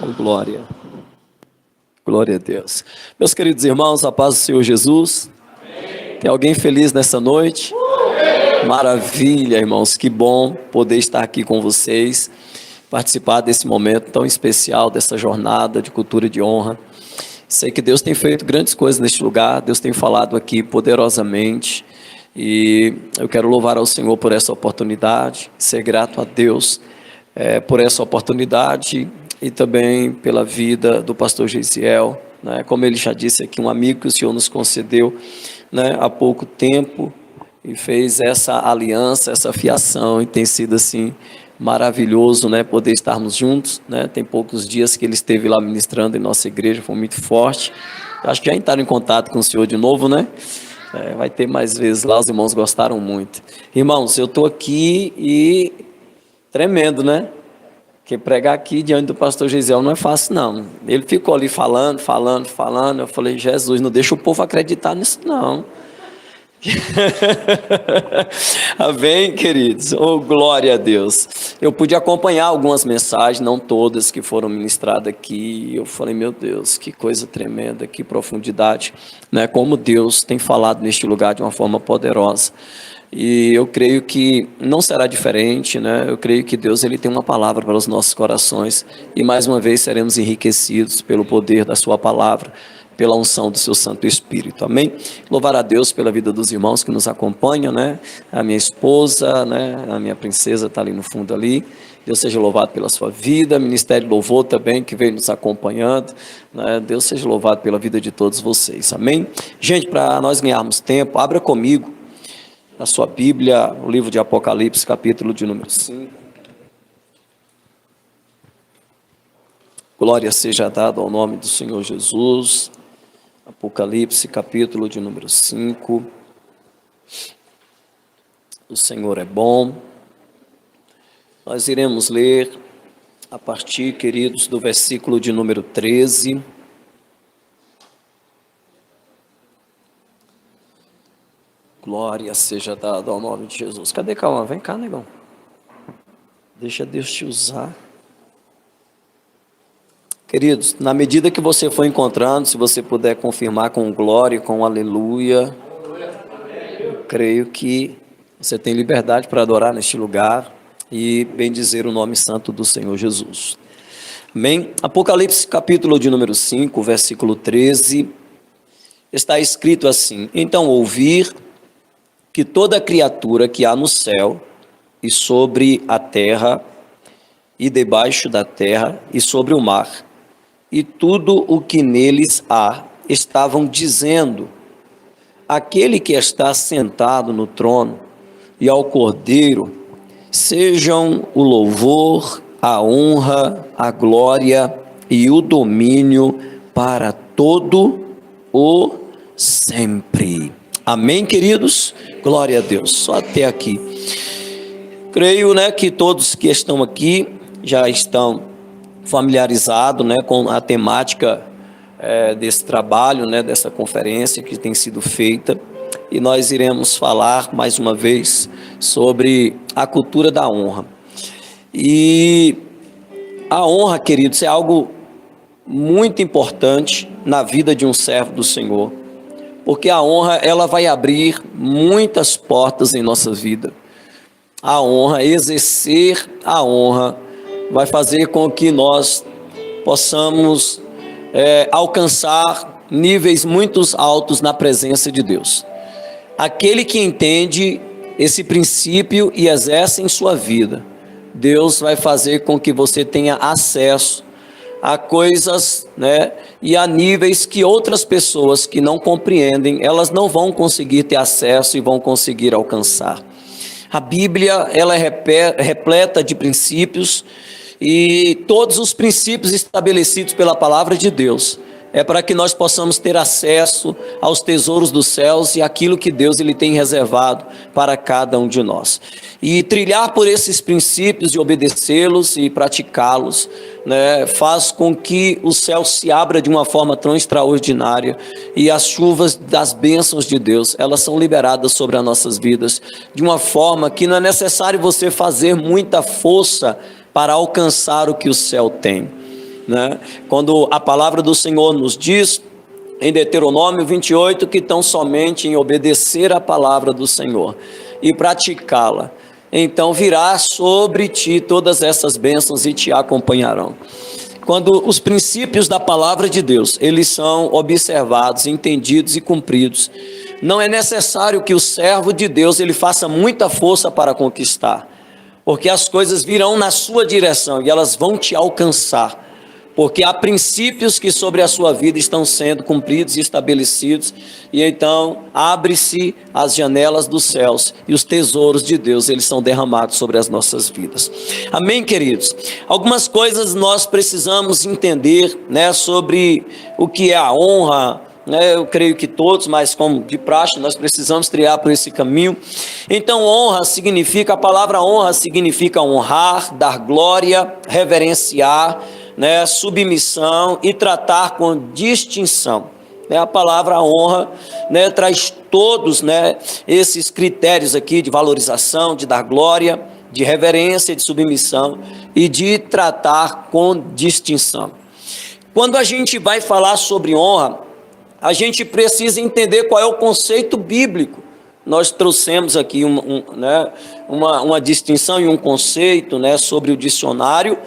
Oh, glória. Glória a Deus. Meus queridos irmãos, a paz do Senhor Jesus. Tem alguém feliz nessa noite? Maravilha, irmãos. Que bom poder estar aqui com vocês, participar desse momento tão especial, dessa jornada de cultura de honra. Sei que Deus tem feito grandes coisas neste lugar, Deus tem falado aqui poderosamente, e eu quero louvar ao Senhor por essa oportunidade, ser grato a Deus por essa oportunidade e também pela vida do pastor Geisiel, né? Como ele já disse aqui, um amigo que o Senhor nos concedeu, né, há pouco tempo, e fez essa aliança, essa fiação, e tem sido assim maravilhoso, né, poder estarmos juntos, né? Tem poucos dias que ele esteve lá ministrando em nossa igreja, foi muito forte. Acho que já entraram em contato com o Senhor de novo, né? Vai ter mais vezes lá, os irmãos gostaram muito. Irmãos, eu estou aqui e tremendo, né? Porque pregar aqui diante do pastor Geisiel não é fácil, não. Ele ficou ali falando. Eu falei, Jesus, não deixa o povo acreditar nisso, não. Amém, queridos? Oh, glória a Deus. Eu pude acompanhar algumas mensagens, não todas que foram ministradas aqui. Eu falei, meu Deus, que coisa tremenda, que profundidade, né? Como Deus tem falado neste lugar de uma forma poderosa. E eu creio que não será diferente, né? Eu creio que Deus ele tem uma palavra para os nossos corações e mais uma vez seremos enriquecidos pelo poder da sua palavra, pela unção do seu Santo Espírito, amém? Louvar a Deus pela vida dos irmãos que nos acompanham, né? A minha esposa, né? A minha princesa está ali no fundo ali. Deus seja louvado pela sua vida, Ministério Louvor também, que veio nos acompanhando, né? Deus seja louvado pela vida de todos vocês, amém? Gente, para nós ganharmos tempo, abra comigo na sua Bíblia, o livro de Apocalipse, capítulo de número 5. Glória seja dada ao nome do Senhor Jesus. Apocalipse, capítulo de número 5. O Senhor é bom. Nós iremos ler a partir, queridos, do versículo de número 13. Glória seja dada ao nome de Jesus. Cadê Calma? Vem cá, negão. Deixa Deus te usar. Queridos, na medida que você for encontrando, se você puder confirmar com glória, com aleluia, eu creio que você tem liberdade para adorar neste lugar e bendizer o nome santo do Senhor Jesus. Amém? Apocalipse capítulo de número 5, versículo 13, está escrito assim: então ouvir que toda criatura que há no céu e sobre a terra e debaixo da terra e sobre o mar e tudo o que neles há, estavam dizendo: aquele que está sentado no trono e ao Cordeiro, sejam o louvor, a honra, a glória e o domínio para todo o sempre. Amém, queridos? Glória a Deus. Só até aqui. Creio, né, que todos que estão aqui já estão familiarizado, né, com a temática desse trabalho, né, dessa conferência que tem sido feita, e nós iremos falar mais uma vez sobre a cultura da honra. E a honra, queridos, é algo muito importante na vida de um servo do Senhor, porque a honra ela vai abrir muitas portas em nossa vida. A honra, exercer a honra, vai fazer com que nós possamos alcançar níveis muito altos na presença de Deus. Aquele que entende esse princípio e exerce em sua vida, Deus vai fazer com que você tenha acesso a coisas, né, e a níveis que outras pessoas que não compreendem, elas não vão conseguir ter acesso e vão conseguir alcançar. A Bíblia ela é repleta de princípios, e todos os princípios estabelecidos pela palavra de Deus é para que nós possamos ter acesso aos tesouros dos céus e aquilo que Deus ele tem reservado para cada um de nós. E trilhar por esses princípios e obedecê-los e praticá-los, né, faz com que o céu se abra de uma forma tão extraordinária e as chuvas das bênçãos de Deus, elas são liberadas sobre as nossas vidas de uma forma que não é necessário você fazer muita força para alcançar o que o céu tem. né? Quando a palavra do Senhor nos diz em Deuteronômio 28 que tão somente em obedecer a palavra do Senhor e praticá-la, então virá sobre ti todas essas bênçãos e te acompanharão. Quando os princípios da palavra de Deus, eles são observados, entendidos e cumpridos, não é necessário que o servo de Deus ele faça muita força para conquistar, porque as coisas virão na sua direção e elas vão te alcançar, porque há princípios que sobre a sua vida estão sendo cumpridos e estabelecidos, e então abre-se as janelas dos céus e os tesouros de Deus, eles são derramados sobre as nossas vidas. Amém, queridos? Algumas coisas nós precisamos entender, né, sobre o que é a honra, né? Eu creio que todos, mas como de praxe, nós precisamos trilhar por esse caminho. Então, honra significa, a palavra honra significa honrar, dar glória, reverenciar, né, submissão e tratar com distinção. A palavra honra, né, traz todos, né, esses critérios aqui de valorização, de dar glória, de reverência, de submissão e de tratar com distinção. Quando a gente vai falar sobre honra, a gente precisa entender qual é o conceito bíblico. Nós trouxemos aqui uma distinção e um conceito, né, sobre o dicionário.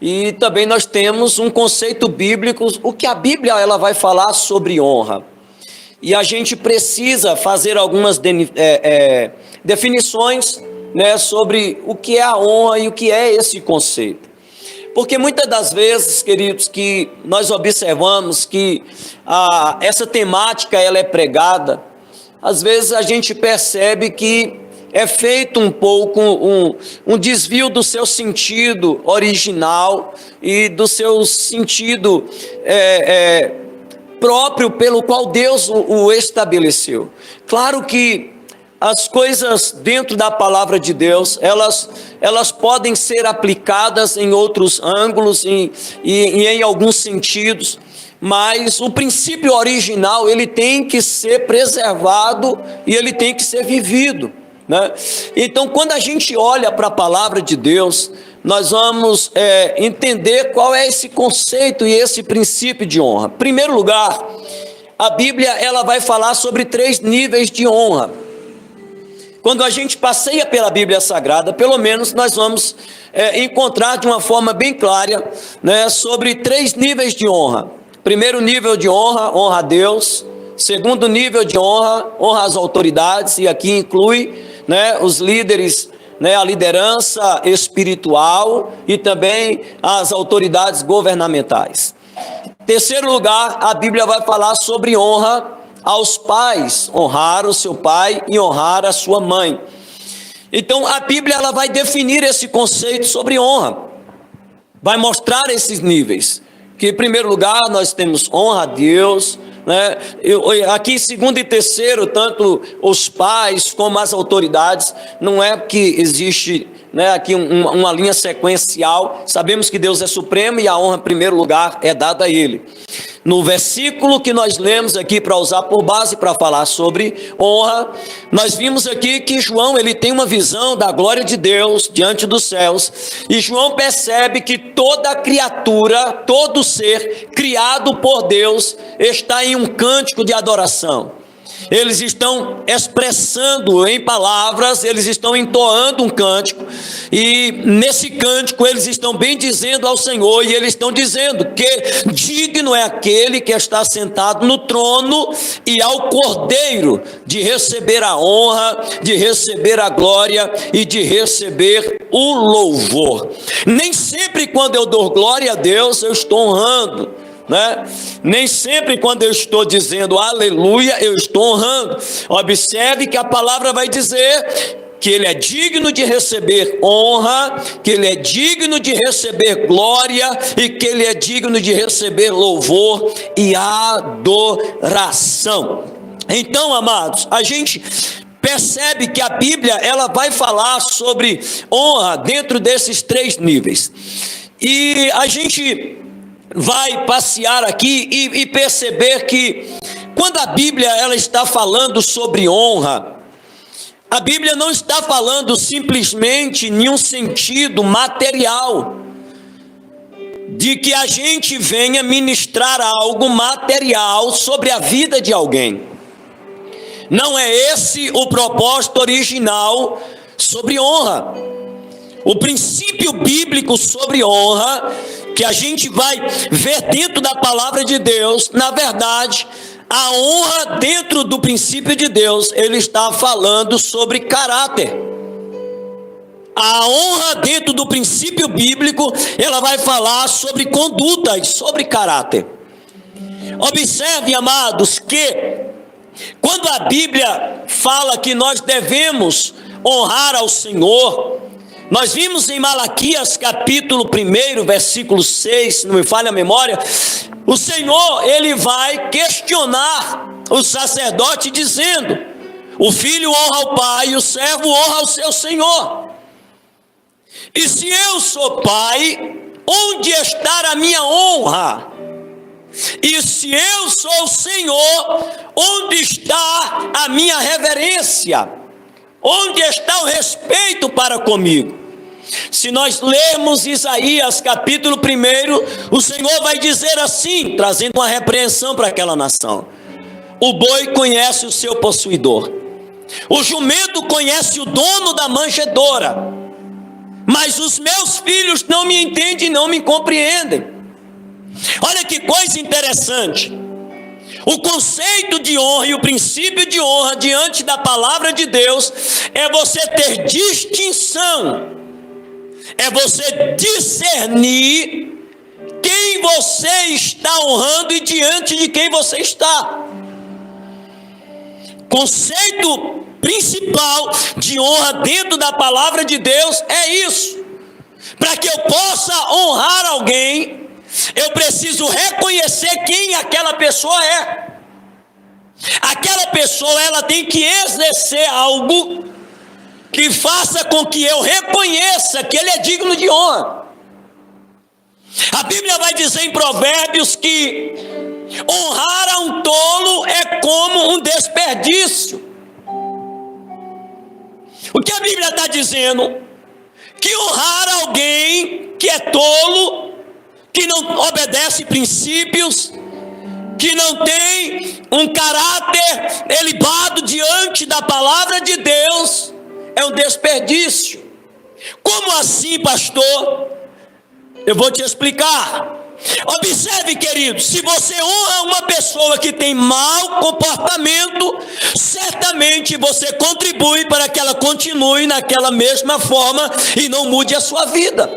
E também nós temos um conceito bíblico, o que a Bíblia ela vai falar sobre honra. E a gente precisa fazer algumas definições, né, sobre o que é a honra e o que é esse conceito. Porque muitas das vezes, queridos, que nós observamos que essa temática ela é pregada, às vezes a gente percebe que é feito um pouco um desvio do seu sentido original e do seu sentido próprio pelo qual Deus o estabeleceu. Claro que as coisas dentro da palavra de Deus, elas podem ser aplicadas em outros ângulos e em alguns sentidos, mas o princípio original ele tem que ser preservado e ele tem que ser vivido, né? Então, quando a gente olha para a palavra de Deus, nós vamos entender qual é esse conceito e esse princípio de honra. Em primeiro lugar, a Bíblia ela vai falar sobre 3 níveis de honra. Quando a gente passeia pela Bíblia Sagrada, pelo menos nós vamos encontrar de uma forma bem clara, né, sobre 3 níveis de honra. Primeiro nível de honra, honra a Deus. Segundo nível de honra, honra às autoridades, e aqui inclui, né, os líderes, né, a liderança espiritual e também as autoridades governamentais. Terceiro lugar, a Bíblia vai falar sobre honra aos pais, honrar o seu pai e honrar a sua mãe. Então a Bíblia ela vai definir esse conceito sobre honra, vai mostrar esses níveis, que em primeiro lugar nós temos honra a Deus, né? Aqui segundo e terceiro, tanto os pais como as autoridades, não é que existe, né, aqui uma linha sequencial. Sabemos que Deus é supremo e a honra em primeiro lugar é dada a Ele. No versículo que nós lemos aqui para usar por base para falar sobre honra, nós vimos aqui que João ele tem uma visão da glória de Deus diante dos céus, e João percebe que toda criatura, todo ser criado por Deus está em um cântico de adoração. Eles estão expressando em palavras, eles estão entoando um cântico, e nesse cântico eles estão bendizendo ao Senhor, e eles estão dizendo que digno é aquele que está sentado no trono e ao Cordeiro de receber a honra, de receber a glória e de receber o louvor. Nem sempre quando eu dou glória a Deus eu estou honrando, né? Nem sempre quando eu estou dizendo aleluia eu estou honrando. Observe que a palavra vai dizer que Ele é digno de receber honra, que Ele é digno de receber glória e que Ele é digno de receber louvor e adoração. Então, amados, a gente percebe que a Bíblia ela vai falar sobre honra dentro desses 3 níveis, e a gente vai passear aqui e perceber que quando a Bíblia ela está falando sobre honra, a Bíblia não está falando simplesmente em um sentido material de que a gente venha ministrar algo material sobre a vida de alguém. Não é esse o propósito original sobre honra. O princípio bíblico sobre honra, que a gente vai ver dentro da palavra de Deus, na verdade, a honra dentro do princípio de Deus, ele está falando sobre caráter. A honra dentro do princípio bíblico, ela vai falar sobre conduta e sobre caráter. Observe, amados, que quando a Bíblia fala que nós devemos honrar ao Senhor, nós vimos em Malaquias capítulo 1, versículo 6, se não me falha a memória, o Senhor, ele vai questionar o sacerdote dizendo: o filho honra o pai e o servo honra ao seu senhor. E se eu sou pai, onde está a minha honra? E se eu sou o Senhor, onde está a minha reverência? Onde está o respeito para comigo? Se nós lermos Isaías capítulo 1, o Senhor vai dizer assim, trazendo uma repreensão para aquela nação: o boi conhece o seu possuidor, o jumento conhece o dono da manjedoura, mas os meus filhos não me entendem, não me compreendem. Olha que coisa interessante. O conceito de honra e o princípio de honra diante da palavra de Deus é você ter distinção, é você discernir quem você está honrando e diante de quem você está. Conceito principal de honra dentro da palavra de Deus é isso. Para que eu possa honrar alguém, eu preciso reconhecer quem aquela pessoa é. Aquela pessoa, ela tem que exercer algo que faça com que eu reconheça que ele é digno de honra. A Bíblia vai dizer em Provérbios que honrar a um tolo é como um desperdício. O que a Bíblia está dizendo? Que honrar alguém que é tolo, que não obedece princípios, que não tem um caráter elevado diante da palavra de Deus, é um desperdício. Como assim, pastor? Eu vou te explicar. Observe, querido, se você honra uma pessoa que tem mau comportamento, certamente você contribui para que ela continue naquela mesma forma e não mude a sua vida.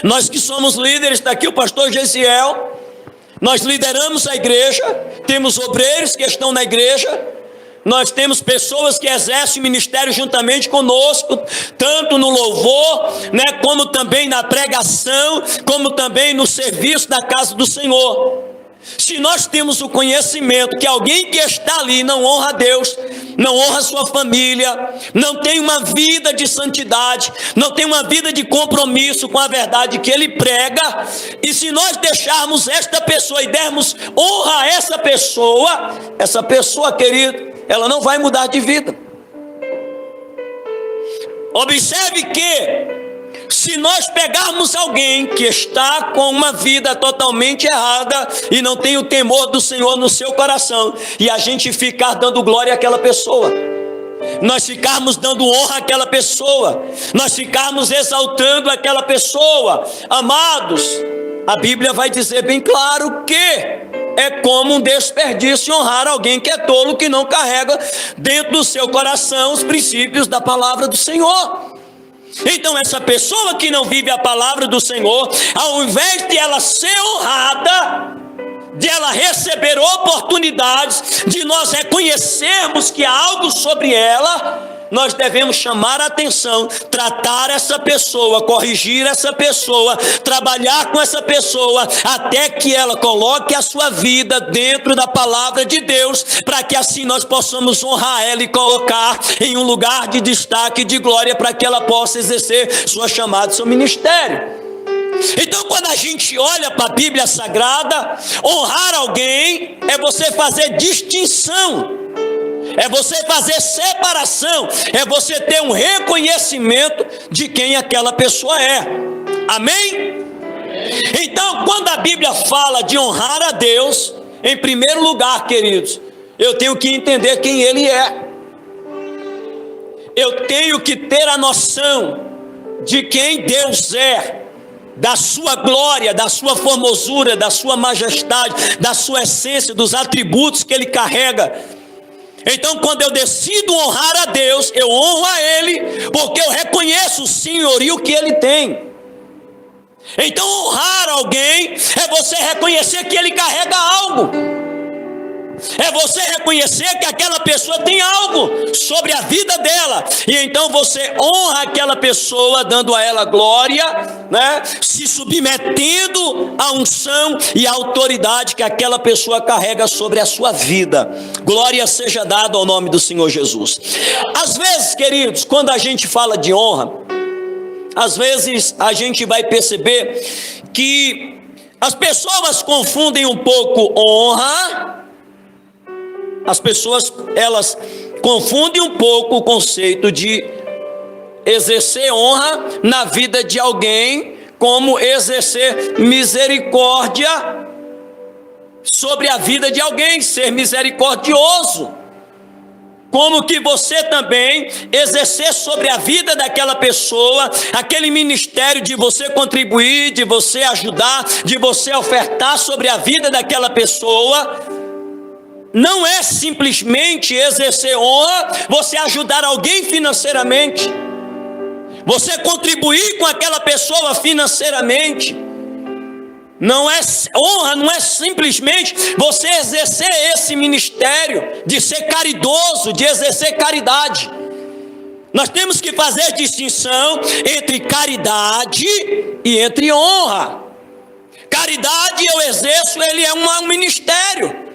Nós que somos líderes, está aqui o pastor Gesiel, nós lideramos a igreja, temos obreiros que estão na igreja, nós temos pessoas que exercem o ministério juntamente conosco, tanto no louvor, como também na pregação, como também no serviço da casa do Senhor. Se nós temos o conhecimento que alguém que está ali não honra a Deus, não honra a sua família, não tem uma vida de santidade, não tem uma vida de compromisso com a verdade que ele prega, e se nós deixarmos esta pessoa e dermos honra a essa pessoa, querido, ela não vai mudar de vida. Observe que se nós pegarmos alguém que está com uma vida totalmente errada e não tem o temor do Senhor no seu coração, e a gente ficar dando glória àquela pessoa, nós ficarmos dando honra àquela pessoa, nós ficarmos exaltando aquela pessoa, amados, a Bíblia vai dizer bem claro que é como um desperdício honrar alguém que é tolo, que não carrega dentro do seu coração os princípios da palavra do Senhor. Então essa pessoa que não vive a palavra do Senhor, ao invés de ela ser honrada, de ela receber oportunidades, de nós reconhecermos que há algo sobre ela, nós devemos chamar a atenção, tratar essa pessoa, corrigir essa pessoa, trabalhar com essa pessoa, até que ela coloque a sua vida dentro da palavra de Deus, para que assim nós possamos honrar ela e colocar em um lugar de destaque, de glória, para que ela possa exercer sua chamada, seu ministério. Então, quando a gente olha para a Bíblia Sagrada, honrar alguém é você fazer distinção, é você fazer separação, é você ter um reconhecimento de quem aquela pessoa é. Amém? Bíblia fala de honrar a Deus, em primeiro lugar, queridos, eu tenho que entender quem Ele é. Eu tenho que ter a noção de quem Deus é, da sua glória, da sua formosura, da sua majestade, da sua essência, dos atributos que Ele carrega. Então, quando eu decido honrar a Deus, eu honro a Ele, porque eu reconheço o senhorio que Ele tem. Então, honrar alguém é você reconhecer que ele carrega algo, é você reconhecer que aquela pessoa tem algo sobre a vida dela, e então você honra aquela pessoa, dando a ela glória, né? Se submetendo à unção e à autoridade que aquela pessoa carrega sobre a sua vida. Glória seja dada ao nome do Senhor Jesus. Às vezes, queridos, quando a gente fala de honra, às vezes a gente vai perceber que as pessoas confundem um pouco honra. As pessoas, elas confundem um pouco o conceito de exercer honra na vida de alguém como exercer misericórdia sobre a vida de alguém, ser misericordioso. Como que você também exercer sobre a vida daquela pessoa aquele ministério de você contribuir, de você ajudar, de você ofertar sobre a vida daquela pessoa. Não é simplesmente exercer honra, você ajudar alguém financeiramente, você contribuir com aquela pessoa financeiramente. Não é honra, não é simplesmente você exercer esse ministério de ser caridoso, de exercer caridade. Nós temos que fazer distinção entre caridade e entre honra. Caridade eu exerço, ele é um ministério.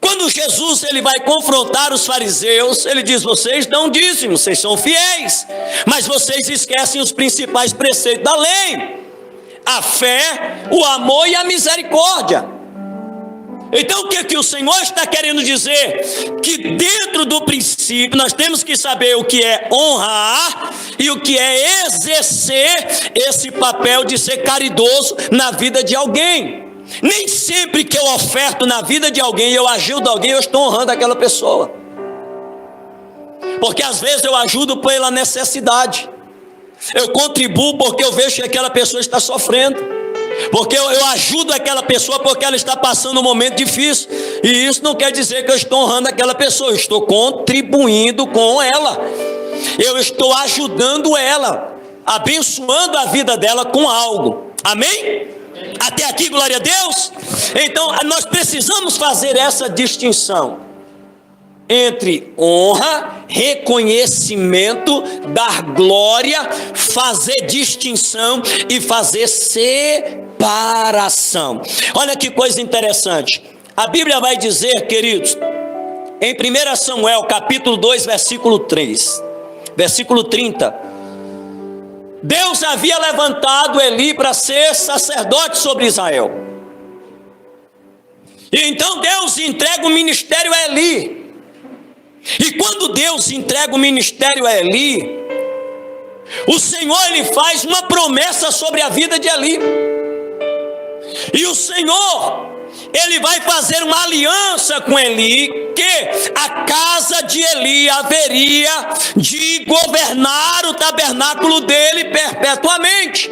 Quando Jesus ele vai confrontar os fariseus, ele diz: vocês dão dízimo, vocês são fiéis, mas vocês esquecem os principais preceitos da lei: a fé, o amor e a misericórdia. Então o que o Senhor está querendo dizer? Que dentro do princípio nós temos que saber o que é honrar e o que é exercer esse papel de ser caridoso na vida de alguém. Nem sempre que eu oferto na vida de alguém, eu ajudo alguém, eu estou honrando aquela pessoa. Porque às vezes eu ajudo pela necessidade, eu contribuo porque eu vejo que aquela pessoa está sofrendo, porque eu ajudo aquela pessoa porque ela está passando um momento difícil. E isso não quer dizer que eu estou honrando aquela pessoa, eu estou contribuindo com ela, eu estou ajudando ela, abençoando a vida dela com algo. Amém? Até aqui, glória a Deus. Então nós precisamos fazer essa distinção entre honra, reconhecimento, dar glória, fazer distinção e fazer separação. Olha que coisa interessante, a Bíblia vai dizer, queridos, em 1 Samuel capítulo 2 versículo 3, versículo 30, Deus havia levantado Eli para ser sacerdote sobre Israel. E então Deus entrega o ministério a Eli. E quando Deus entrega o ministério a Eli, o Senhor ele faz uma promessa sobre a vida de Eli. E o Senhor ele vai fazer uma aliança com Eli, que a casa de Eli haveria de governar o tabernáculo dele perpetuamente.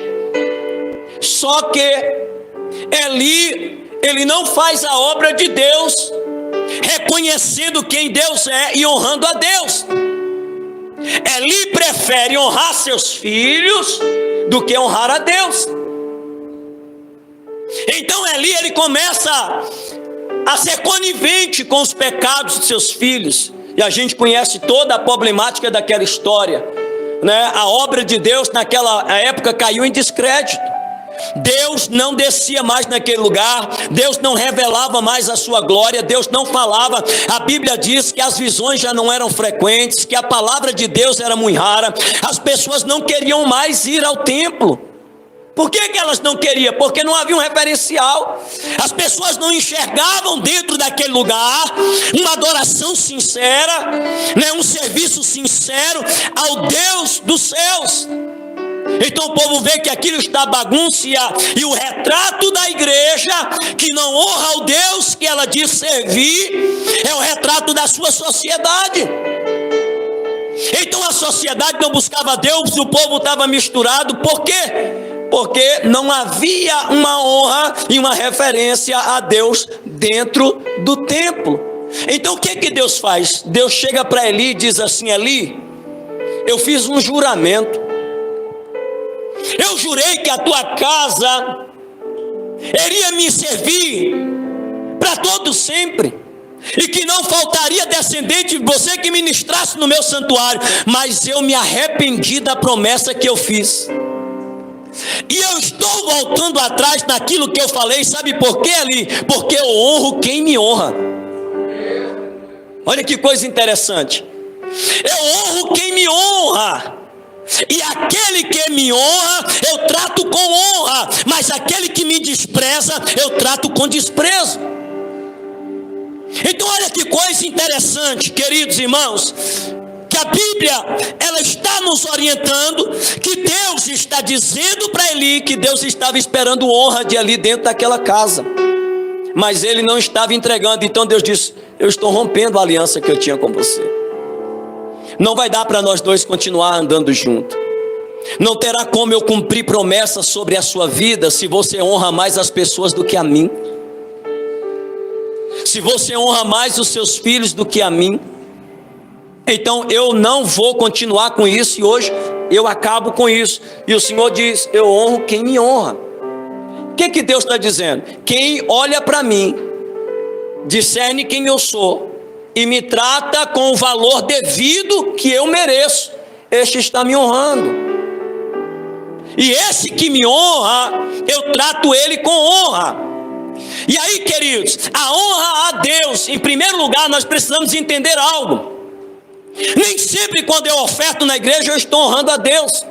Só que Eli, ele não faz a obra de Deus, reconhecendo quem Deus é e honrando a Deus. Eli prefere honrar seus filhos do que honrar a Deus. Então Eli ele começa a ser conivente com os pecados de seus filhos, e a gente conhece toda a problemática daquela história, né? A obra de Deus naquela época caiu em descrédito. Deus não descia mais naquele lugar, Deus não revelava mais a sua glória, Deus não falava. A Bíblia diz que as visões já não eram frequentes, que a palavra de Deus era muito rara. As pessoas não queriam mais ir ao templo. Por que elas não queriam? Porque não havia um referencial. As pessoas não enxergavam dentro daquele lugar uma adoração sincera, né? Um serviço sincero ao Deus dos céus. Então o povo vê que aquilo está bagunça, e o retrato da igreja, que não honra ao Deus que ela diz servir, é o retrato da sua sociedade. Então a sociedade não buscava Deus, o povo estava misturado. Por quê? Porque não havia uma honra e uma referência a Deus dentro do templo. Então o que Deus faz? Deus chega para Eli e diz assim: Eli, eu fiz um juramento. Eu jurei que a tua casa iria me servir para todo sempre, e que não faltaria descendente de você que ministrasse no meu santuário. Mas eu me arrependi da promessa que eu fiz, e eu estou voltando atrás naquilo que eu falei. Sabe por quê, Eli? Porque eu honro quem me honra. Olha que coisa interessante. Eu honro quem me honra, e aquele que me honra eu trato com honra, mas aquele que me despreza eu trato com desprezo. Então olha que coisa interessante, queridos irmãos, que a Bíblia, ela está nos orientando, que Deus está dizendo para Eli que Deus estava esperando honra de Eli dentro daquela casa, mas ele não estava entregando. Então Deus disse: eu estou rompendo a aliança que eu tinha com você. Não vai dar para nós dois continuar andando juntos. Não terá como eu cumprir promessas sobre a sua vida se você honra mais as pessoas do que a mim, se você honra mais os seus filhos do que a mim. Então eu não vou continuar com isso, e hoje eu acabo com isso. E o Senhor diz: eu honro quem me honra. O que Deus está dizendo? Quem olha para mim, discerne quem eu sou e me trata com o valor devido que eu mereço, este está me honrando. E esse que me honra, eu trato ele com honra. E aí, queridos, a honra a Deus, em primeiro lugar, nós precisamos entender algo. Nem sempre quando eu oferto na igreja eu estou honrando a Deus.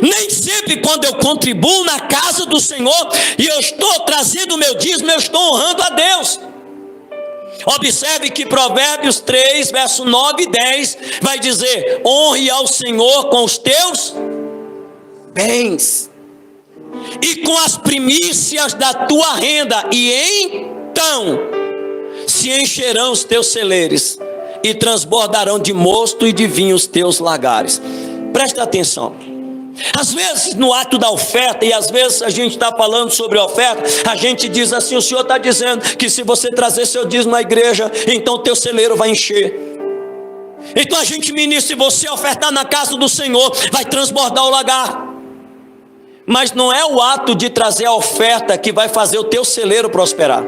Nem sempre quando eu contribuo na casa do Senhor e eu estou trazendo o meu dízimo, eu estou honrando a Deus. Observe que Provérbios 3, verso 9 e 10 vai dizer: honre ao Senhor com os teus bens e com as primícias da tua renda, e então se encherão os teus celeiros e transbordarão de mosto e de vinho os teus lagares. Presta atenção. Às vezes no ato da oferta, e às vezes a gente está falando sobre oferta, a gente diz assim: o Senhor está dizendo que se você trazer seu dízimo à igreja, então o teu celeiro vai encher. Então a gente ministra: se você ofertar na casa do Senhor, vai transbordar o lagar. Mas não é o ato de trazer a oferta que vai fazer o teu celeiro prosperar.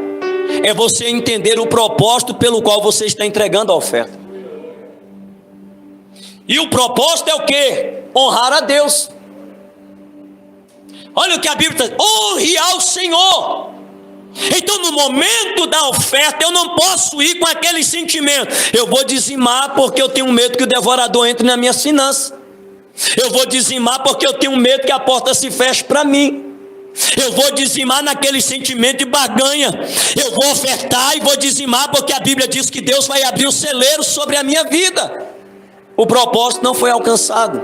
É você entender o propósito pelo qual você está entregando a oferta. E o propósito é o quê? Honrar a Deus. Olha o que a Bíblia diz: honre ao Senhor. Então no momento da oferta eu não posso ir com aquele sentimento: eu vou dizimar porque eu tenho medo que o devorador entre na minha finança. Eu vou dizimar porque eu tenho medo que a porta se feche para mim. Eu vou dizimar naquele sentimento de barganha. Eu vou ofertar e vou dizimar porque a Bíblia diz que Deus vai abrir o celeiro sobre a minha vida. O propósito não foi alcançado.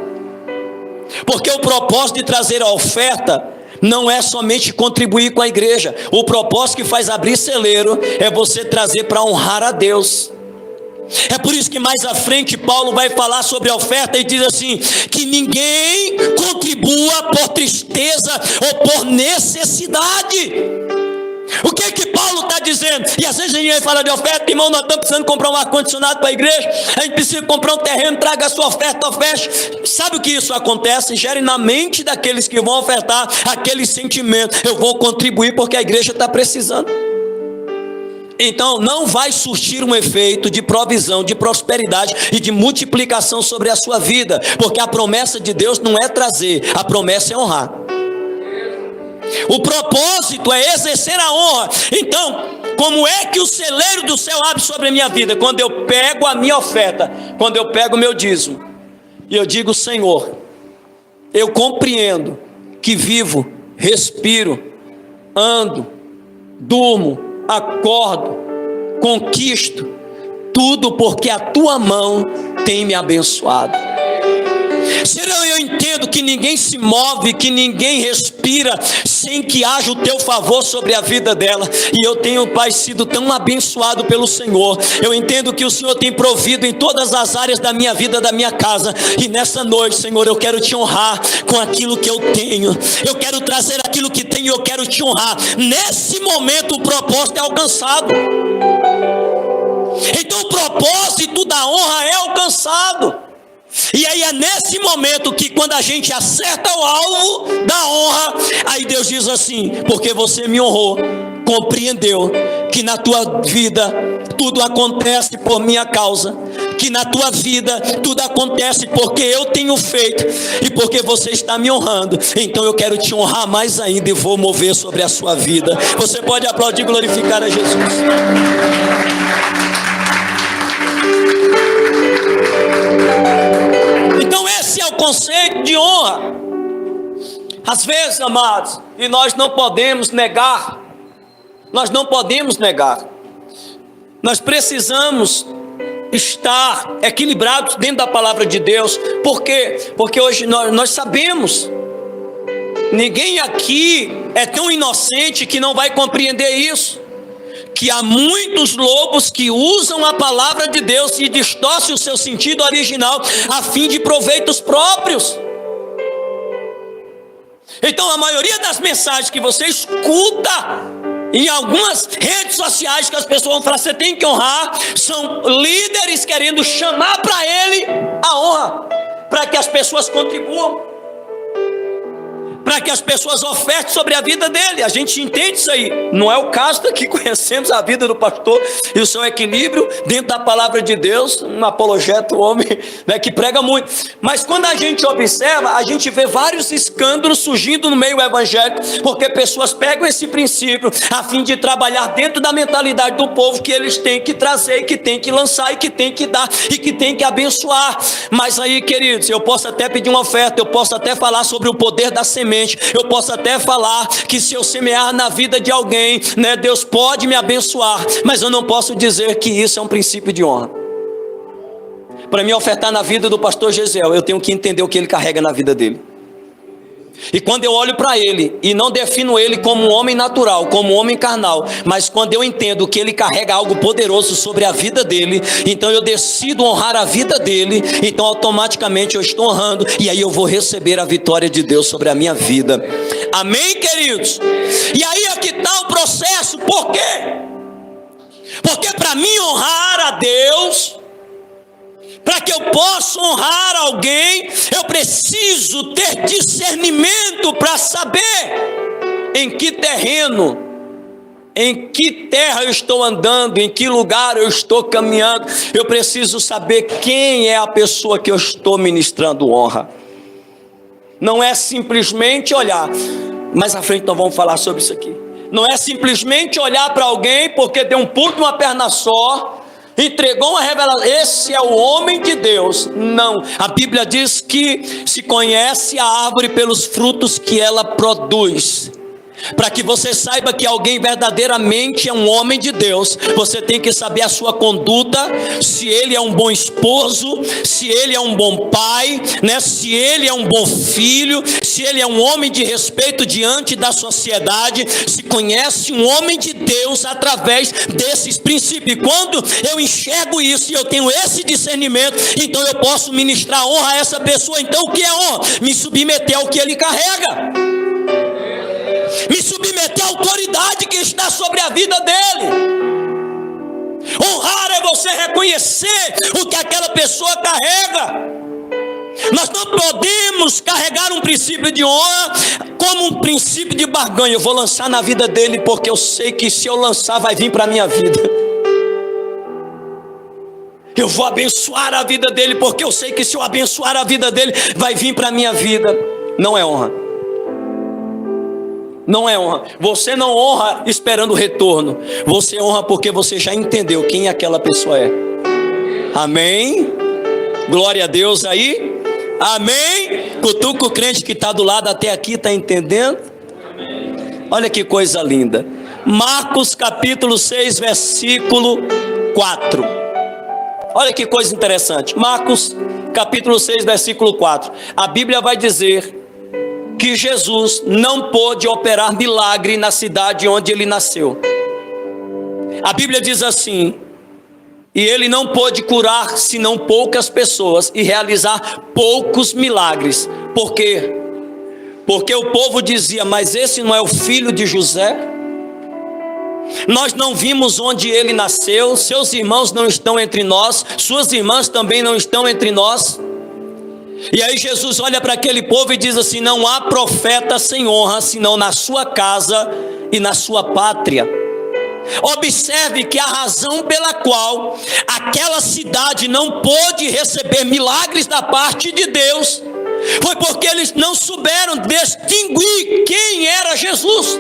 Porque o propósito de trazer a oferta não é somente contribuir com a igreja. O propósito que faz abrir celeiro é você trazer para honrar a Deus. É por isso que mais à frente Paulo vai falar sobre a oferta e diz assim: que ninguém contribua por tristeza ou por necessidade. O que que Paulo está dizendo? E às vezes a gente vai falar de oferta: irmão, nós estamos precisando comprar um ar-condicionado para a igreja, a gente precisa comprar um terreno, traga a sua oferta, oferte. Sabe o que isso acontece? Gere na mente daqueles que vão ofertar aquele sentimento: eu vou contribuir porque a igreja está precisando. Então não vai surtir um efeito de provisão, de prosperidade e de multiplicação sobre a sua vida, porque a promessa de Deus não é trazer, a promessa é honrar. O propósito é exercer a honra. Então, como é que o celeiro do céu abre sobre a minha vida? Quando eu pego a minha oferta, quando eu pego o meu dízimo, e eu digo: Senhor, eu compreendo que vivo, respiro, ando, durmo, acordo, conquisto, tudo porque a tua mão tem me abençoado. Senhor, eu entendo que ninguém se move, que ninguém respira sem que haja o teu favor sobre a vida dela. E eu tenho, Pai, sido tão abençoado pelo Senhor. Eu entendo que o Senhor tem provido em todas as áreas da minha vida, da minha casa. E nessa noite, Senhor, eu quero te honrar com aquilo que eu tenho. Eu quero trazer aquilo que tenho, eu quero te honrar. Nesse momento o propósito é alcançado. Então o propósito da honra é alcançado. E aí é nesse momento que, quando a gente acerta o alvo da honra, aí Deus diz assim: porque você me honrou, compreendeu que na tua vida tudo acontece por minha causa, que na tua vida tudo acontece porque eu tenho feito e porque você está me honrando. Então eu quero te honrar mais ainda e vou mover sobre a sua vida. Você pode aplaudir e glorificar a Jesus. Então esse é o conceito de honra. Às vezes, amados, e nós não podemos negar, nós precisamos estar equilibrados dentro da palavra de Deus. Por quê? Porque hoje nós sabemos, ninguém aqui é tão inocente que não vai compreender isso, que há muitos lobos que usam a palavra de Deus e distorcem o seu sentido original a fim de proveitos próprios. Então a maioria das mensagens que você escuta em algumas redes sociais, que as pessoas vão falar, você tem que honrar, são líderes querendo chamar para ele a honra, para que as pessoas contribuam, para que as pessoas ofertem sobre a vida dele. A gente entende isso aí. Não é o caso daqui, conhecemos a vida do pastor e o seu equilíbrio dentro da palavra de Deus, um apologeta, um homem, né, que prega muito. Mas quando a gente observa, a gente vê vários escândalos surgindo no meio evangélico, porque pessoas pegam esse princípio a fim de trabalhar dentro da mentalidade do povo, que eles têm que trazer, que têm que lançar, e que têm que dar, e que têm que abençoar. Mas aí, queridos, eu posso até pedir uma oferta, eu posso até falar sobre o poder da semente, eu posso até falar que se eu semear na vida de alguém, né, Deus pode me abençoar, mas eu não posso dizer que isso é um princípio de honra. Para mim ofertar na vida do pastor Gesiel, eu tenho que entender o que ele carrega na vida dele. E quando eu olho para ele e não defino ele como um homem natural, como um homem carnal, mas quando eu entendo que ele carrega algo poderoso sobre a vida dele, então eu decido honrar a vida dele, então automaticamente eu estou honrando, e aí eu vou receber a vitória de Deus sobre a minha vida. Amém, queridos? E aí é que está o processo. Por quê? Porque para mim honrar a Deus, para que eu possa honrar alguém, eu preciso ter discernimento para saber em que terreno, em que terra eu estou andando, em que lugar eu estou caminhando. Eu preciso saber quem é a pessoa que eu estou ministrando honra. Não é simplesmente olhar, mais à frente nós vamos falar sobre isso aqui. Não é simplesmente olhar para alguém porque deu um pulo de uma perna só, entregou uma revelação, esse é o homem de Deus. Não, a Bíblia diz que se conhece a árvore pelos frutos que ela produz. Para que você saiba que alguém verdadeiramente é um homem de Deus, você tem que saber a sua conduta, se ele é um bom esposo, se ele é um bom pai, né? Se ele é um bom filho, se ele é um homem de respeito diante da sociedade. Se conhece um homem de Deus através desses princípios. E quando eu enxergo isso e eu tenho esse discernimento, então eu posso ministrar honra a essa pessoa. Então o que é honra? Me submeter ao que ele carrega, me submeter à autoridade que está sobre a vida dele. Honrar é você reconhecer o que aquela pessoa carrega. Nós não podemos carregar um princípio de honra como um princípio de barganha. Eu vou lançar na vida dele porque eu sei que se eu lançar vai vir para a minha vida. Eu vou abençoar a vida dele porque eu sei que se eu abençoar a vida dele vai vir para a minha vida. Não é honra. Não é honra. Você não honra esperando o retorno. Você honra porque você já entendeu quem aquela pessoa é. Amém? Glória a Deus aí. Amém? Cutuca o crente que está do lado até aqui, está entendendo? Olha que coisa linda. Marcos capítulo 6, versículo 4. Olha que coisa interessante. Marcos, capítulo 6, versículo 4. A Bíblia vai dizer que Jesus não pôde operar milagre na cidade onde ele nasceu. A Bíblia diz assim: e ele não pôde curar senão poucas pessoas e realizar poucos milagres. Por quê? Porque o povo dizia: mas esse não é o filho de José? Nós não vimos onde ele nasceu, seus irmãos não estão entre nós, suas irmãs também não estão entre nós. E aí Jesus olha para aquele povo e diz assim: não há profeta sem honra, senão na sua casa e na sua pátria. Observe que a razão pela qual aquela cidade não pôde receber milagres da parte de Deus foi porque eles não souberam distinguir quem era Jesus.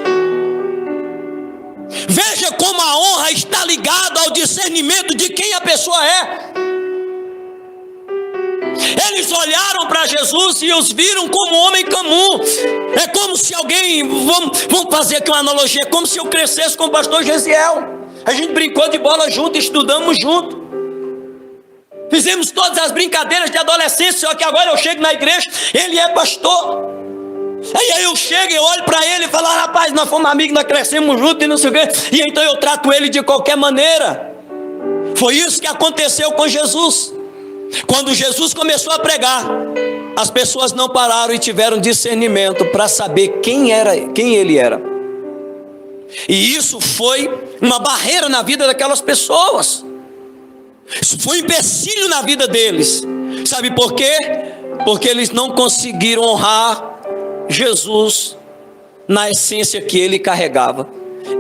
Veja como a honra está ligada ao discernimento de quem a pessoa é. Eles olharam para Jesus e os viram como homem comum. É como se alguém, vamos fazer aqui uma analogia, é como se eu crescesse com o pastor Gesiel. A gente brincou de bola junto, estudamos junto, fizemos todas as brincadeiras de adolescência. Só que agora eu chego na igreja, ele é pastor. Aí eu chego, eu olho para ele e falo: rapaz, nós fomos amigos, nós crescemos juntos e não sei o quê. E então eu trato ele de qualquer maneira. Foi isso que aconteceu com Jesus. Quando Jesus começou a pregar, as pessoas não pararam e tiveram discernimento para saber quem ele era. E isso foi uma barreira na vida daquelas pessoas. Isso foi um empecilho na vida deles. Sabe por quê? Porque eles não conseguiram honrar Jesus na essência que ele carregava.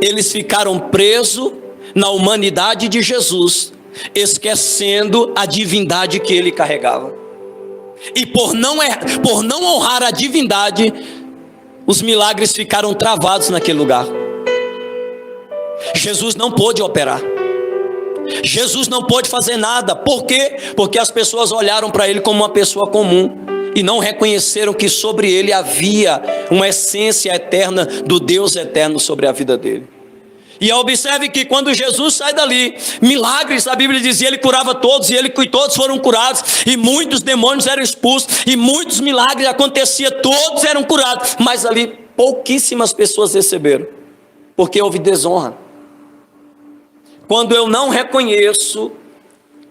Eles ficaram presos na humanidade de Jesus, esquecendo a divindade que ele carregava. E por não honrar a divindade, os milagres ficaram travados naquele lugar. Jesus não pôde operar. Jesus não pôde fazer nada. Por quê? Porque as pessoas olharam para ele como uma pessoa comum e não reconheceram que sobre ele havia uma essência eterna do Deus eterno sobre a vida dele. E observe que quando Jesus sai dali, milagres, a Bíblia dizia, ele curava todos, e todos foram curados, e muitos demônios eram expulsos, e muitos milagres aconteciam, todos eram curados, mas ali pouquíssimas pessoas receberam, porque houve desonra. Quando eu não reconheço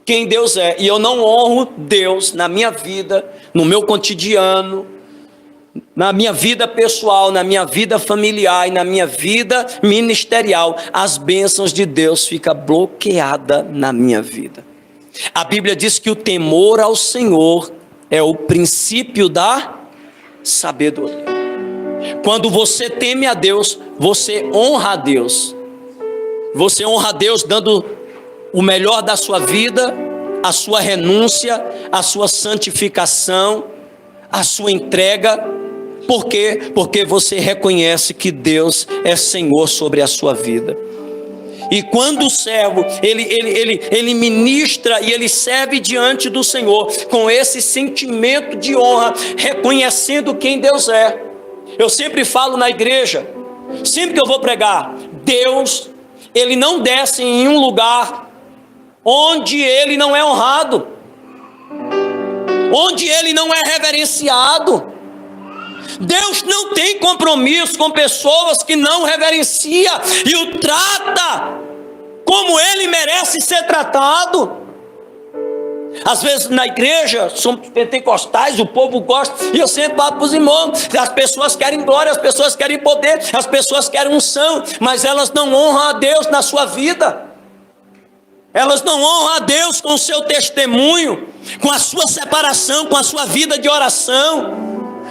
quem Deus é, e eu não honro Deus na minha vida, no meu cotidiano, na minha vida pessoal, na minha vida familiar e na minha vida ministerial, as bênçãos de Deus ficam bloqueadas na minha vida. A Bíblia diz que o temor ao Senhor é o princípio da sabedoria. Quando você teme a Deus, você honra a Deus. Você honra a Deus dando o melhor da sua vida, a sua renúncia, a sua santificação, a sua entrega. Por quê? Porque você reconhece que Deus é Senhor sobre a sua vida. E quando o servo, ele ministra e ele serve diante do Senhor com esse sentimento de honra, reconhecendo quem Deus é. Eu sempre falo na igreja, sempre que eu vou pregar, Deus, ele não desce em um lugar onde ele não é honrado, onde ele não é reverenciado. Deus não tem compromisso com pessoas que não reverencia e o trata como ele merece ser tratado. Às vezes na igreja, somos pentecostais, o povo gosta, e eu sempre falo para os irmãos, as pessoas querem glória, as pessoas querem poder, as pessoas querem unção, mas elas não honram a Deus na sua vida. Elas não honram a Deus com o seu testemunho, com a sua separação, com a sua vida de oração,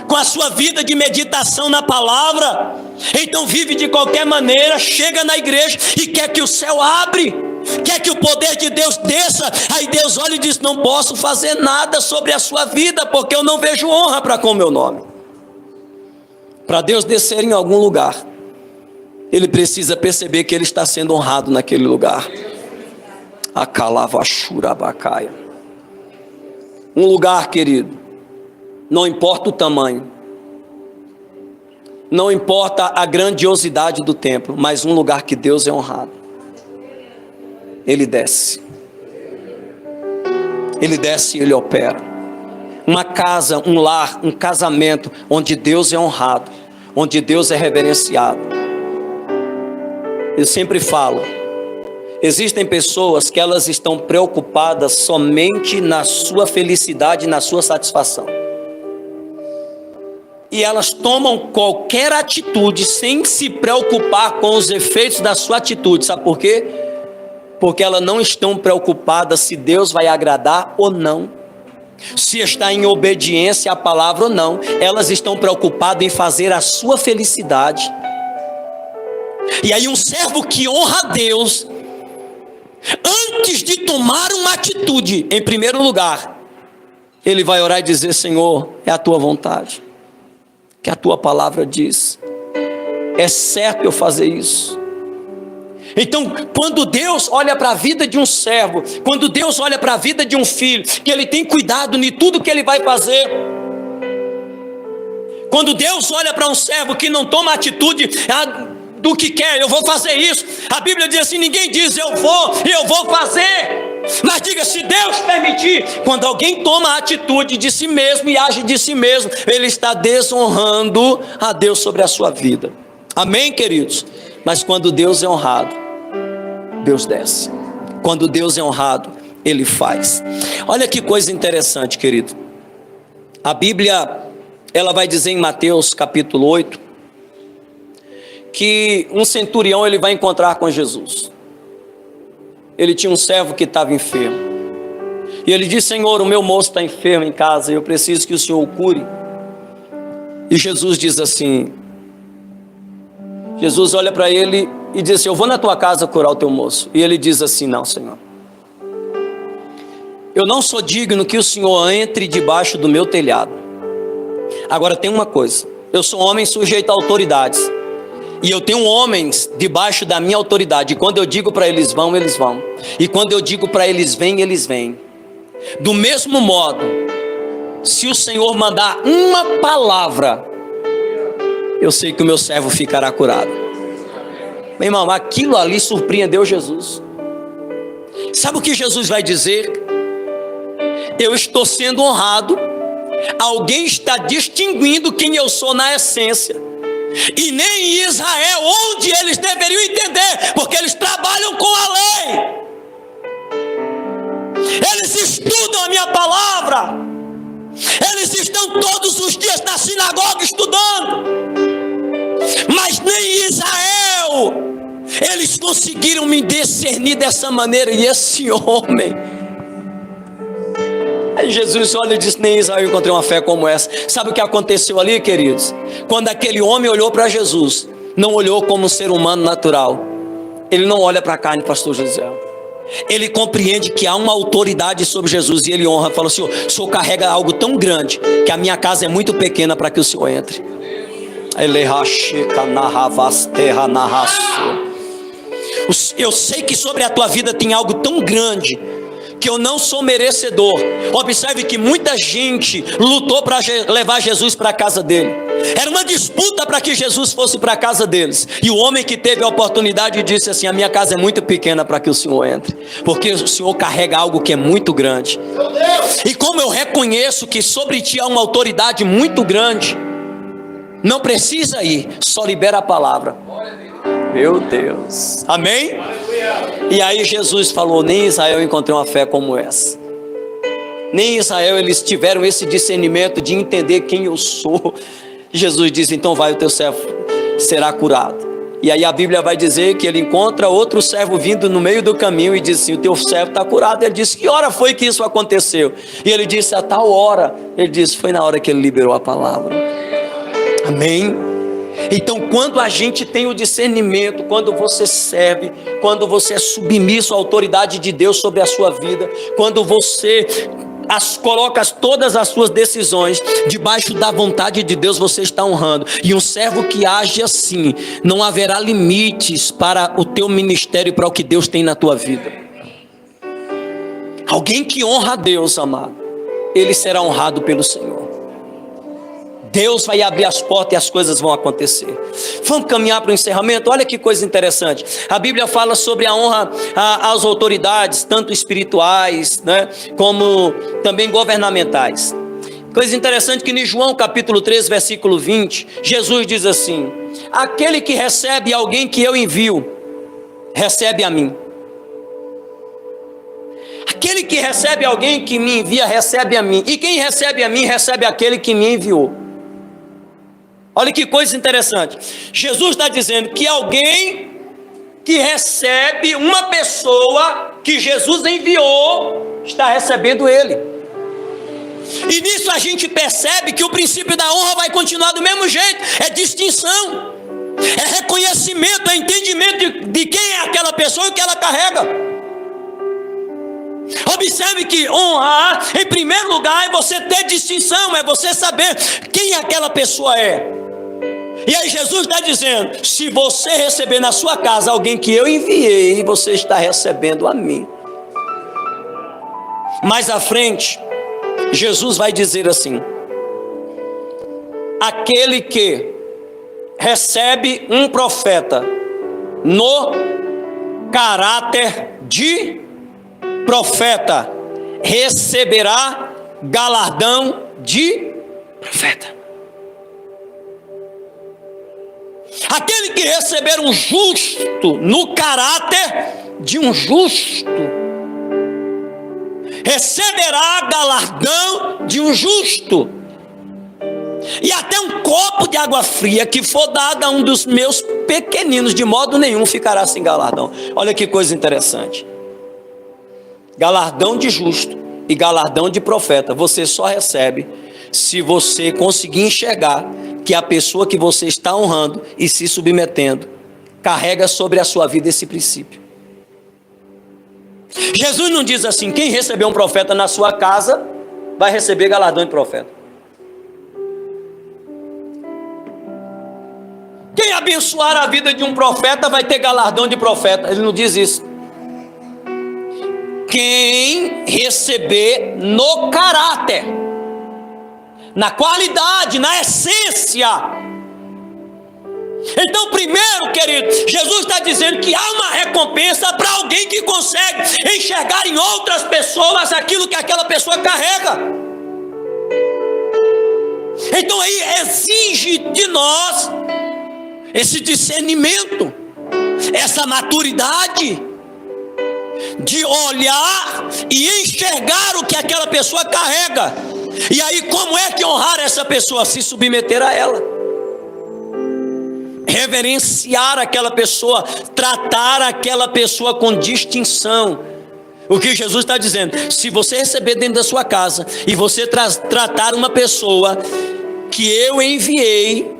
com a sua vida de meditação na palavra. Então vive de qualquer maneira, chega na igreja e quer que o céu abre, quer que o poder de Deus desça. Aí Deus olha e diz: não posso fazer nada sobre a sua vida, porque eu não vejo honra para com o meu nome. Para Deus descer em algum lugar, ele precisa perceber que ele está sendo honrado naquele lugar. Acalavachurabacaia. Um lugar, querido, não importa o tamanho, não importa a grandiosidade do templo, mas um lugar que Deus é honrado, ele desce. Ele desce e ele opera. Uma casa, um lar, um casamento, onde Deus é honrado, onde Deus é reverenciado. Eu sempre falo, existem pessoas que elas estão preocupadas somente na sua felicidade, na sua satisfação. E elas tomam qualquer atitude sem se preocupar com os efeitos da sua atitude. Sabe por quê? Porque elas não estão preocupadas se Deus vai agradar ou não, se está em obediência à palavra ou não. Elas estão preocupadas em fazer a sua felicidade. E aí um servo que honra a Deus, antes de tomar uma atitude, em primeiro lugar, ele vai orar e dizer: Senhor, é a tua vontade, que a tua palavra diz, é certo eu fazer isso. Então, quando Deus olha para a vida de um servo, quando Deus olha para a vida de um filho, que ele tem cuidado em tudo que ele vai fazer, quando Deus olha para um servo que não toma atitude do que quer, eu vou fazer isso, a Bíblia diz assim: ninguém diz eu vou fazer, mas diga, se Deus permitir. Quando alguém toma a atitude de si mesmo e age de si mesmo, ele está desonrando a Deus sobre a sua vida. Amém, queridos? Mas quando Deus é honrado, Deus desce. Quando Deus é honrado, Ele faz. Olha que coisa interessante, querido. A Bíblia, ela vai dizer em Mateus capítulo 8, que um centurião ele vai encontrar com Jesus. Ele tinha um servo que estava enfermo. E ele disse: Senhor, o meu moço está enfermo em casa, eu preciso que o Senhor o cure. E Jesus diz assim, Jesus olha para ele e diz assim: eu vou na tua casa curar o teu moço. E ele diz assim: não, Senhor, eu não sou digno que o Senhor entre debaixo do meu telhado. Agora tem uma coisa, eu sou um homem sujeito a autoridades, e eu tenho homens debaixo da minha autoridade, e quando eu digo para eles vão, eles vão, e quando eu digo para eles vem, eles vêm. Do mesmo modo, se o Senhor mandar uma palavra, eu sei que o meu servo ficará curado. Meu irmão, aquilo ali surpreendeu Jesus. Sabe o que Jesus vai dizer? Eu estou sendo honrado, alguém está distinguindo quem eu sou na essência. E nem em Israel, onde eles deveriam entender, porque eles trabalham com a lei, eles estudam a minha palavra, eles estão todos os dias na sinagoga estudando, mas nem em Israel eles conseguiram me discernir dessa maneira. E esse homem, aí Jesus olha e diz: nem em Israel eu encontrei uma fé como essa. Sabe o que aconteceu ali, queridos? Quando aquele homem olhou para Jesus, não olhou como um ser humano natural. Ele não olha para a carne, pastor José. Ele compreende que há uma autoridade sobre Jesus, e ele honra, fala: Senhor, o Senhor carrega algo tão grande, que a minha casa é muito pequena para que o Senhor entre. Eu sei que sobre a tua vida tem algo tão grande, que eu não sou merecedor. Observe que muita gente lutou para levar Jesus para a casa dele. Era uma disputa para que Jesus fosse para a casa deles. E o homem que teve a oportunidade disse assim: a minha casa é muito pequena para que o Senhor entre, porque o Senhor carrega algo que é muito grande. E como eu reconheço que sobre ti há uma autoridade muito grande, não precisa ir, só libera a palavra. Meu Deus, amém? E aí Jesus falou: nem em Israel eu encontrei uma fé como essa. Nem em Israel eles tiveram esse discernimento de entender quem eu sou. Jesus diz: então vai, o teu servo será curado. E aí a Bíblia vai dizer que ele encontra outro servo vindo no meio do caminho e diz assim: o teu servo está curado. Ele disse: que hora foi que isso aconteceu? E ele disse: a tal hora. Ele disse: foi na hora que ele liberou a palavra. Amém? Então, quando a gente tem o discernimento, quando você serve, quando você é submisso à autoridade de Deus sobre a sua vida, quando você coloca todas as suas decisões debaixo da vontade de Deus, você está honrando. E um servo que age assim, não haverá limites para o teu ministério, para o que Deus tem na tua vida. Alguém que honra a Deus, amado, ele será honrado pelo Senhor. Deus vai abrir as portas e as coisas vão acontecer. Vamos caminhar para o encerramento. Olha que coisa interessante. A Bíblia fala sobre a honra às autoridades, tanto espirituais, né, como também governamentais. Coisa interessante que em João capítulo 3, versículo 20, Jesus diz assim: aquele que recebe alguém que eu envio, recebe a mim. Aquele que recebe alguém que me envia, recebe a mim. E quem recebe a mim, recebe aquele que me enviou. Olha que coisa interessante. Jesus está dizendo que alguém que recebe uma pessoa que Jesus enviou, está recebendo ele. E nisso a gente percebe que o princípio da honra vai continuar do mesmo jeito. É distinção, é reconhecimento, é entendimento de quem é aquela pessoa e o que ela carrega. Observe que honrar, em primeiro lugar, é você ter distinção, é você saber quem aquela pessoa é. E aí Jesus está dizendo: se você receber na sua casa alguém que eu enviei, você está recebendo a mim. Mais à frente, Jesus vai dizer assim: aquele que recebe um profeta no caráter de profeta, receberá galardão de profeta. Aquele que receber um justo no caráter de um justo, receberá galardão de um justo. E até um copo de água fria que for dado a um dos meus pequeninos, de modo nenhum ficará sem galardão. Olha que coisa interessante. Galardão de justo e galardão de profeta você só recebe se você conseguir enxergar que a pessoa que você está honrando e se submetendo carrega sobre a sua vida esse princípio. Jesus não diz assim: quem receber um profeta na sua casa vai receber galardão de profeta. Quem abençoar a vida de um profeta vai ter galardão de profeta. Ele não diz isso. Quem receber no caráter, na qualidade, na essência. Então, primeiro, querido, Jesus está dizendo que há uma recompensa para alguém que consegue enxergar em outras pessoas aquilo que aquela pessoa carrega. Então aí exige de nós esse discernimento, essa maturidade de olhar e enxergar o que aquela pessoa carrega. E aí, como é que honrar essa pessoa? Se submeter a ela, reverenciar aquela pessoa, tratar aquela pessoa com distinção. O que Jesus está dizendo: se você receber dentro da sua casa e você tratar uma pessoa que eu enviei,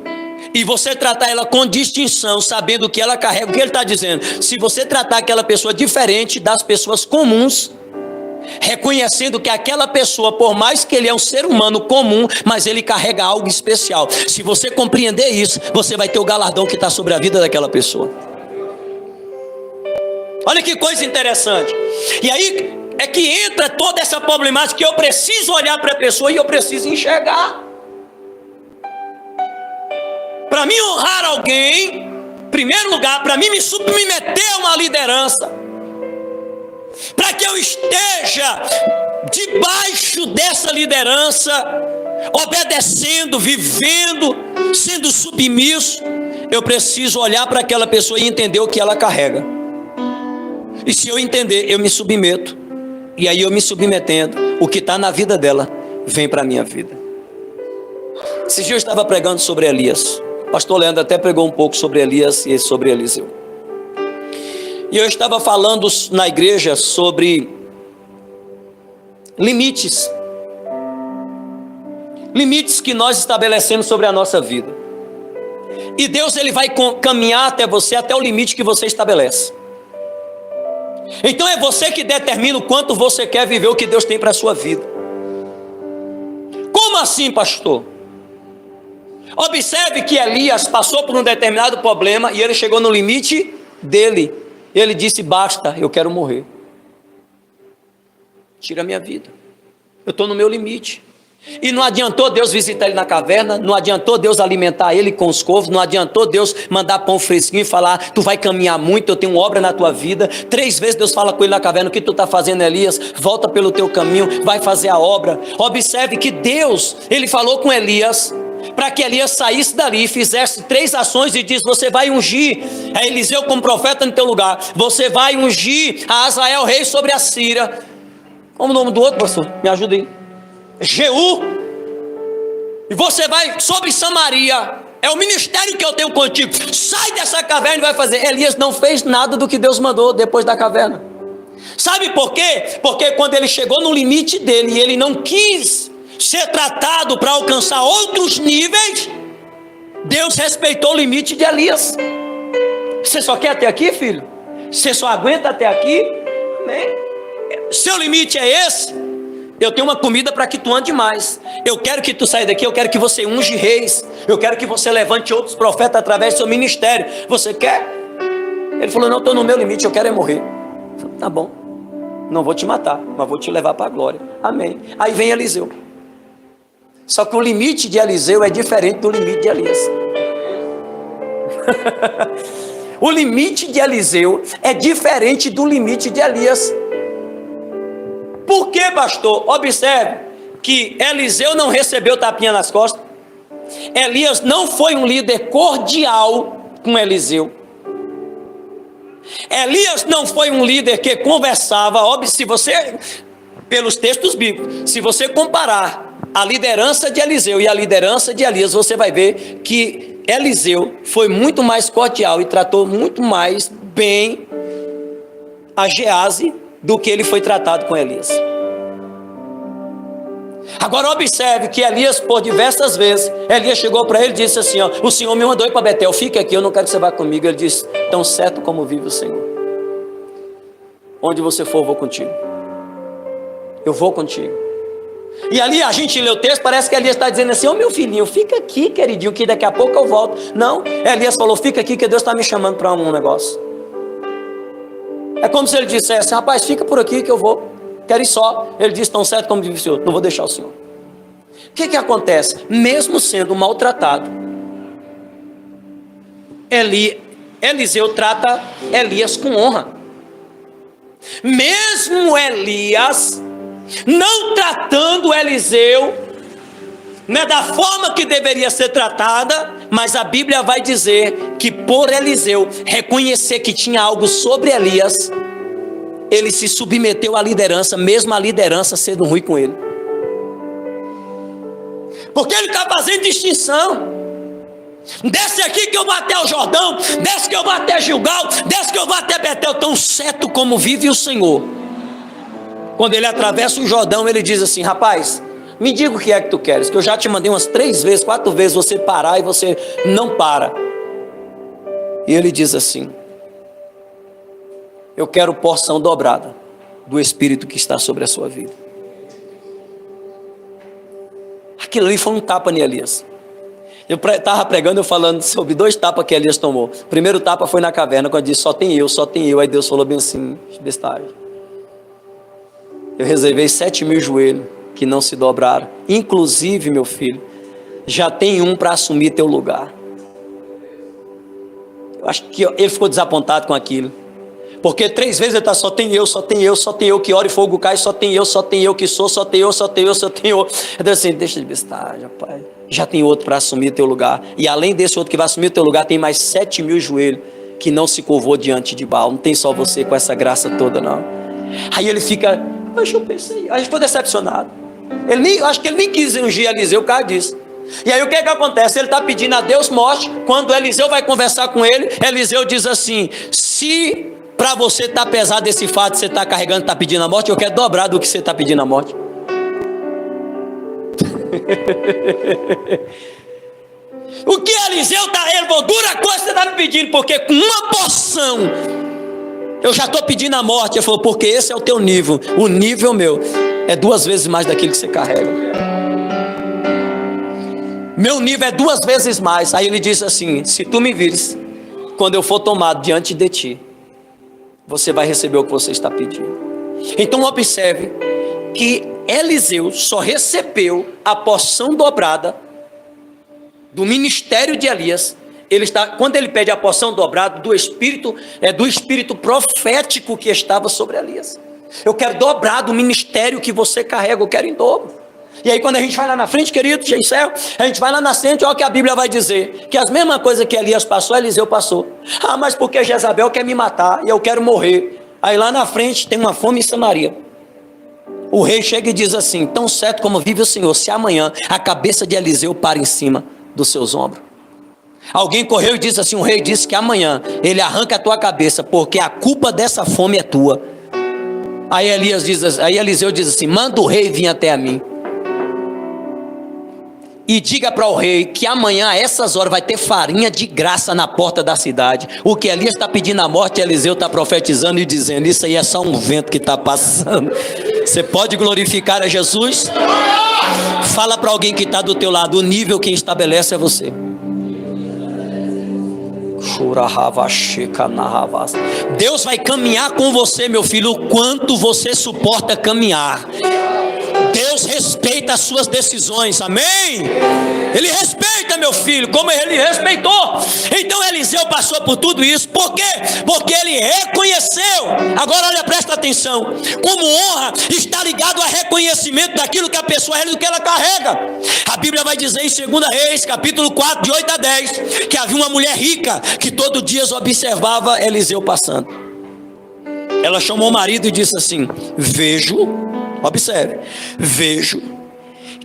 e você tratar ela com distinção, sabendo o que ela carrega, o que ele está dizendo? Se você tratar aquela pessoa diferente das pessoas comuns, reconhecendo que aquela pessoa, por mais que ele é um ser humano comum, mas ele carrega algo especial. Se você compreender isso, você vai ter o galardão que está sobre a vida daquela pessoa. Olha que coisa interessante. E aí é que entra toda essa problemática, que eu preciso olhar para a pessoa e eu preciso enxergar. Para mim honrar alguém, em primeiro lugar, para mim me submeter a uma liderança, para que eu esteja debaixo dessa liderança, obedecendo, vivendo, sendo submisso, eu preciso olhar para aquela pessoa e entender o que ela carrega. E se eu entender, eu me submeto. E aí eu me submetendo, o que está na vida dela vem para a minha vida. Esses dias eu estava pregando sobre Elias. O pastor Leandro até pregou um pouco sobre Elias e sobre Eliseu. E eu estava falando na igreja sobre limites. Limites que nós estabelecemos sobre a nossa vida. E Deus, ele vai caminhar até você, até o limite que você estabelece. Então é você que determina o quanto você quer viver o que Deus tem para a sua vida. Como assim, pastor? Observe que Elias passou por um determinado problema e ele chegou no limite dele. Ele disse: basta, eu quero morrer. Tira a minha vida. Eu estou no meu limite. E não adiantou Deus visitar ele na caverna, não adiantou Deus alimentar ele com os corvos, não adiantou Deus mandar pão fresquinho e falar, tu vai caminhar muito, eu tenho obra na tua vida. 3 vezes Deus fala com ele na caverna, o que tu está fazendo, Elias? Volta pelo teu caminho, vai fazer a obra. Observe que Deus, ele falou com Elias, para que Elias saísse dali e fizesse 3 ações e diz, você vai ungir a Eliseu como profeta no teu lugar, você vai ungir a Azael rei sobre a Síria. Como o nome do outro, pastor? Me ajuda aí. Jeú, e você vai sobre Samaria, é o ministério que eu tenho contigo, sai dessa caverna e vai fazer. Elias não fez nada do que Deus mandou depois da caverna. Sabe por quê? Porque quando ele chegou no limite dele e ele não quis ser tratado para alcançar outros níveis, Deus respeitou o limite de Elias. Você só quer até aqui, filho? Você só aguenta até aqui? Amém? Seu limite é esse? Eu tenho uma comida para que tu ande mais. Eu quero que tu saia daqui, eu quero que você unge reis, eu quero que você levante outros profetas através do seu ministério. Você quer? Ele falou, não, estou no meu limite, eu quero é morrer. Eu falei, tá bom, não vou te matar, mas vou te levar para a glória. Amém. Aí vem Eliseu. Só que o limite de Eliseu é diferente do limite de Elias. O limite de Eliseu é diferente do limite de Elias. Por que, pastor? Observe que Eliseu não recebeu tapinha nas costas. Elias não foi um líder cordial com Eliseu. Elias não foi um líder que conversava. Óbvio, se você, pelos textos bíblicos, se você comparar a liderança de Eliseu e a liderança de Elias, você vai ver que Eliseu foi muito mais cordial e tratou muito mais bem a Geazi do que ele foi tratado com Elias. Agora observe que Elias, por diversas vezes, Elias chegou para ele e disse assim, ó, o Senhor me mandou ir para Betel, fica aqui, eu não quero que você vá comigo. Ele disse, tão certo como vive o Senhor, onde você for eu vou contigo, eu vou contigo. E ali a gente lê o texto, parece que Elias está dizendo assim, ô meu filhinho, fica aqui queridinho, que daqui a pouco eu volto. Não, Elias falou, fica aqui que Deus está me chamando para um negócio. É como se ele dissesse, rapaz, fica por aqui que eu vou, quero ir só. Ele disse, tão certo como vive o Senhor, não vou deixar o Senhor. O que acontece? Mesmo sendo maltratado, Eliseu trata Elias com honra. Mesmo Elias não tratando Eliseu, né, da forma que deveria ser tratada, mas a Bíblia vai dizer que por Eliseu reconhecer que tinha algo sobre Elias, ele se submeteu à liderança, mesmo a liderança sendo ruim com ele, porque ele está fazendo distinção. Desce aqui que eu vou até o Jordão, desce que eu vou até Gilgal, desce que eu vou até Betel, tão certo como vive o Senhor. Quando ele atravessa o Jordão, ele diz assim, rapaz, me diga o que é que tu queres, que eu já te mandei umas 3 vezes, 4 vezes você parar e você não para. E ele diz assim, eu quero porção dobrada do Espírito que está sobre a sua vida. Aquilo ali foi um tapa em Elias. Eu estava pregando, eu falando sobre 2 tapas que Elias tomou. O primeiro tapa foi na caverna, quando disse, só tem eu. Aí Deus falou bem assim, bestagem. Eu reservei 7.000 joelhos que não se dobraram. Inclusive, meu filho, já tem um para assumir teu lugar. Eu acho que ele ficou desapontado com aquilo. Porque 3 vezes ele está, só tem eu que oro e fogo cai, só tem eu que sou, só tem eu. Eu disse assim, deixa de bestagem, rapaz. Já tem outro para assumir teu lugar. E além desse outro que vai assumir teu lugar, tem mais 7.000 joelhos que não se curvou diante de Baal. Não tem só você com essa graça toda, não. Aí ele fica, mas eu pensei, a gente foi decepcionado. Acho que ele nem quis ungir Eliseu por causa disso. E aí o que acontece? Ele está pedindo a Deus morte. Quando Eliseu vai conversar com ele, Eliseu diz assim, se para você está pesado esse fato de você estar carregando, está pedindo a morte, eu quero dobrar do que você está pedindo a morte. O que Eliseu está, ele falou, dura coisa você está me pedindo, porque com uma porção eu já estou pedindo a morte. Ele falou, porque esse é o teu nível, o nível meu é 2 vezes mais daquilo que você carrega. Meu nível é 2 vezes mais. Aí ele disse assim, se tu me vires, quando eu for tomado diante de ti, você vai receber o que você está pedindo. Então observe que Eliseu só recebeu a porção dobrada do ministério de Elias. Quando ele pede a porção dobrada do espírito profético que estava sobre Elias. Eu quero dobrar do ministério que você carrega, eu quero em dobro. E aí quando a gente vai lá na frente, querido, já encerro, a gente vai lá na frente, olha o que a Bíblia vai dizer, que as mesmas coisas que Elias passou, Eliseu passou. Ah, mas porque Jezabel quer me matar e eu quero morrer. Aí lá na frente tem uma fome em Samaria. O rei chega e diz assim: tão certo como vive o Senhor, se amanhã a cabeça de Eliseu para em cima dos seus ombros. Alguém correu e disse assim: o rei disse que amanhã ele arranca a tua cabeça, porque a culpa dessa fome é tua. Aí Eliseu diz assim: manda o rei vir até a mim e diga para o rei que amanhã a essas horas vai ter farinha de graça na porta da cidade. O que Elias está pedindo a morte, Eliseu está profetizando e dizendo: isso aí é só um vento que está passando. Você pode glorificar a Jesus? Fala para alguém que está do teu lado: o nível quem estabelece é você. Deus vai caminhar com você, meu filho, o quanto você suporta caminhar. Deus respeita as suas decisões, amém? Ele respeita, meu filho, como ele respeitou. Então Eliseu passou por tudo isso, por quê? Porque ele reconheceu. Agora olha, presta atenção, como honra está ligado a reconhecimento daquilo que a pessoa é, do que ela carrega. A Bíblia vai dizer em 2 Reis, capítulo 4, de 8 a 10, que havia uma mulher rica, que todo dia observava Eliseu passando. Ela chamou o marido e disse assim: observe, vejo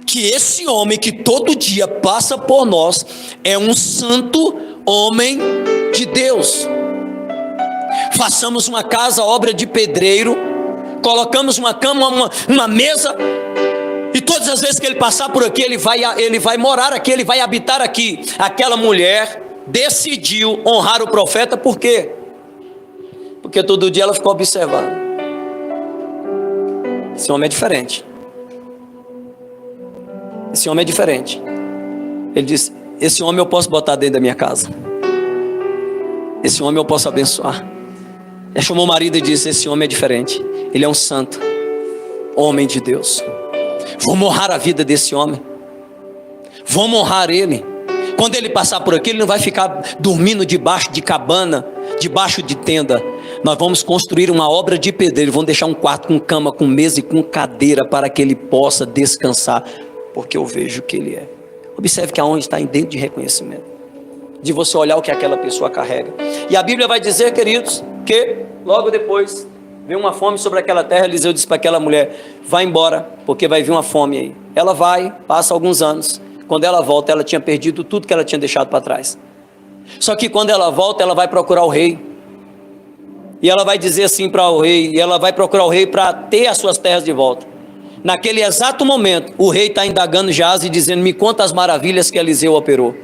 que esse homem que todo dia passa por nós é um santo homem de Deus. Façamos uma casa, obra de pedreiro, colocamos uma cama, uma mesa, e todas as vezes que ele passar por aqui, ele vai morar aqui, ele vai habitar aqui. Aquela mulher decidiu honrar o profeta, por quê? Porque todo dia ela ficou observando. Esse homem é diferente. Esse homem é diferente. Ele disse: esse homem eu posso botar dentro da minha casa. Esse homem eu posso abençoar. Ele chamou o marido e disse: esse homem é diferente. Ele é um santo, homem de Deus. Vamos honrar a vida desse homem. Vamos honrar ele. Quando ele passar por aqui, ele não vai ficar dormindo debaixo de cabana, debaixo de tenda. Nós vamos construir uma obra de pedreiro. Vamos deixar um quarto com cama, com mesa e com cadeira, para que ele possa descansar, porque eu vejo que ele é. Observe que a honra está dentro de reconhecimento, de você olhar o que aquela pessoa carrega. E a Bíblia vai dizer, queridos, que logo depois veio uma fome sobre aquela terra. Eliseu disse para aquela mulher: vai embora, porque vai vir uma fome aí. Ela vai, passa alguns anos. Quando ela volta, ela tinha perdido tudo que ela tinha deixado para trás. Só que quando ela volta, ela vai procurar o rei. E ela vai dizer assim para o rei, e ela vai procurar o rei para ter as suas terras de volta. Naquele exato momento, o rei está indagando Geazi e dizendo: me conta as maravilhas que Eliseu operou.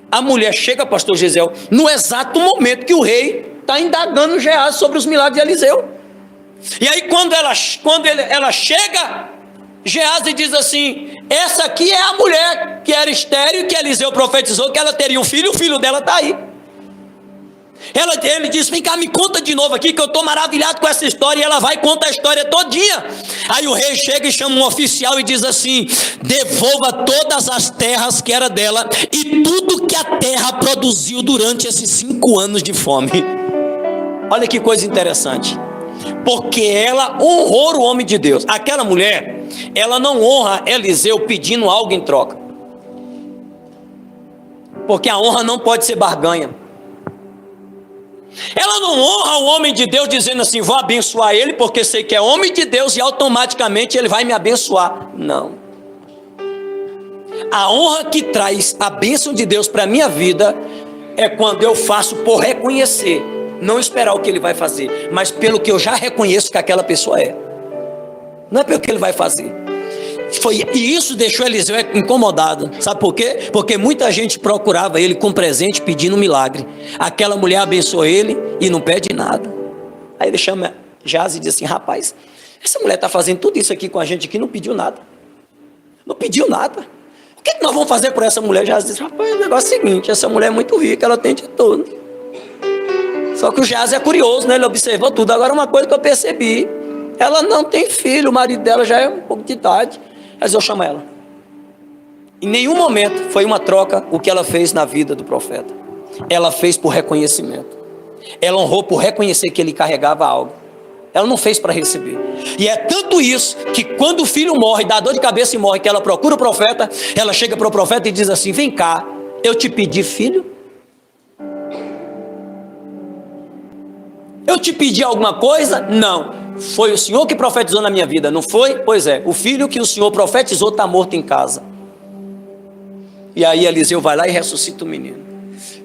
A mulher chega, pastor Gisel, no exato momento que o rei está indagando Geazi sobre os milagres de Eliseu. E aí quando ela chega, Geazi diz assim: essa aqui é a mulher que era estéril, que Eliseu profetizou que ela teria um filho, o filho dela está aí. Ele diz: vem cá, me conta de novo aqui, que eu estou maravilhado com essa história. E ela vai e conta a história todinha. Aí o rei chega e chama um oficial e diz assim: devolva todas as terras que era dela e tudo que a terra produziu durante esses 5 anos de fome. Olha que coisa interessante, porque ela honrou o homem de Deus. Aquela mulher, ela não honra Eliseu pedindo algo em troca, porque a honra não pode ser barganha. Ela não honra o homem de Deus dizendo assim: vou abençoar ele porque sei que é homem de Deus e automaticamente ele vai me abençoar. Não. A honra que traz a bênção de Deus para a minha vida é quando eu faço por reconhecer, não esperar o que ele vai fazer, mas pelo que eu já reconheço que aquela pessoa é. Não é pelo que ele vai fazer. E isso deixou Eliseu incomodado. Sabe por quê? Porque muita gente procurava ele com presente pedindo um milagre. Aquela mulher abençoou ele e não pede nada. Aí ele chama Geazi e diz assim: rapaz, essa mulher está fazendo tudo isso aqui com a gente aqui, não pediu nada. Não pediu nada. O que nós vamos fazer por essa mulher? Geazi diz: rapaz, o negócio é o seguinte, essa mulher é muito rica, ela tem de tudo. Só que o Geazi é curioso, né? Ele observou tudo. Agora uma coisa que eu percebi: Ela não tem filho, o marido dela já é um pouco de idade. Mas eu chamo ela. Em nenhum momento foi uma troca o que ela fez na vida do profeta. Ela fez por reconhecimento. Ela honrou por reconhecer que ele carregava algo. Ela não fez para receber. E é tanto isso que quando o filho morre, dá dor de cabeça e morre, que ela procura o profeta, ela chega para o profeta e diz assim: vem cá, eu te pedi filho? Eu te pedi alguma coisa? Não. Foi o Senhor que profetizou na minha vida, não foi? Pois é, o filho que o Senhor profetizou está morto em casa. E aí Eliseu vai lá e ressuscita o menino.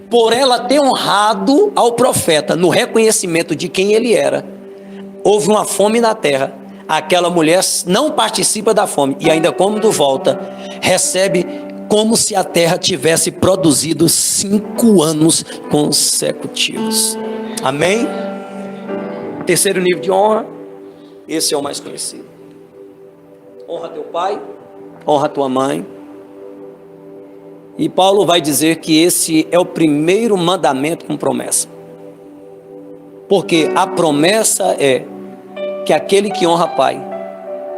Por ela ter honrado ao profeta no reconhecimento de quem ele era, houve uma fome na terra. Aquela mulher não participa da fome e ainda quando volta, recebe como se a terra tivesse produzido 5 anos consecutivos. Amém? Terceiro nível de honra, esse é o mais conhecido. Honra teu pai, honra tua mãe. E Paulo vai dizer que esse é o primeiro mandamento com promessa. Porque a promessa é que aquele que honra pai,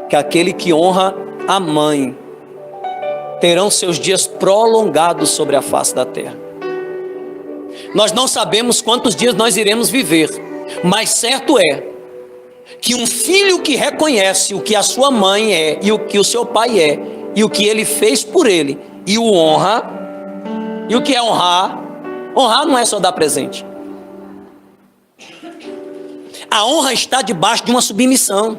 que aquele que honra a mãe, terão seus dias prolongados sobre a face da terra. Nós não sabemos quantos dias nós iremos viver, mas certo é que um filho que reconhece o que a sua mãe é e o que o seu pai é e o que ele fez por ele e o honra. E o que é honrar? Honrar não é só dar presente. A honra está debaixo de uma submissão.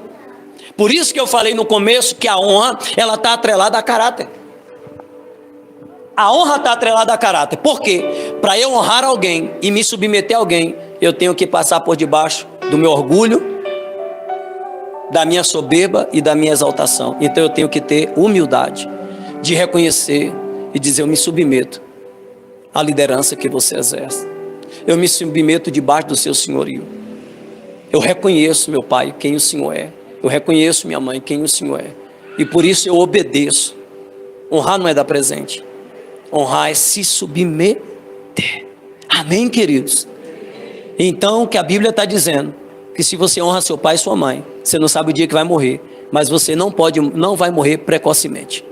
Por isso que eu falei no começo que a honra, ela está atrelada a caráter. A honra está atrelada a caráter. Por quê? Para eu honrar alguém e me submeter a alguém, eu tenho que passar por debaixo do meu orgulho, da minha soberba e da minha exaltação. Então eu tenho que ter humildade de reconhecer e dizer: eu me submeto à liderança que você exerce. Eu me submeto debaixo do seu senhorio. Eu reconheço, meu pai, quem o Senhor é. Eu reconheço, minha mãe, quem o Senhor é. E por isso eu obedeço. Honrar não é dar presente. Honrar é se submeter. Amém, queridos? Então, o que a Bíblia está dizendo, que se você honra seu pai e sua mãe, você não sabe o dia que vai morrer, mas você não vai morrer precocemente.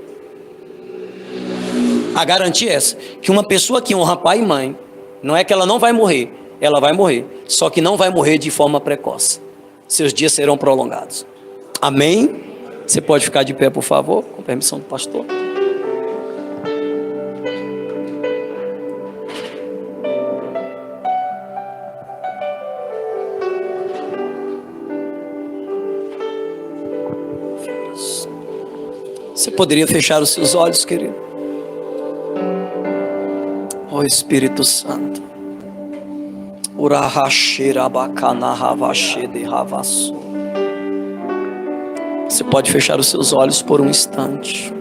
A garantia é essa, que uma pessoa que honra pai e mãe, não é que ela não vai morrer, ela vai morrer, só que não vai morrer de forma precoce. Seus dias serão prolongados. Amém? Você pode ficar de pé, por favor, com permissão do pastor. Você poderia fechar os seus olhos, querido? Ó Espírito Santo. Você pode fechar os seus olhos por um instante.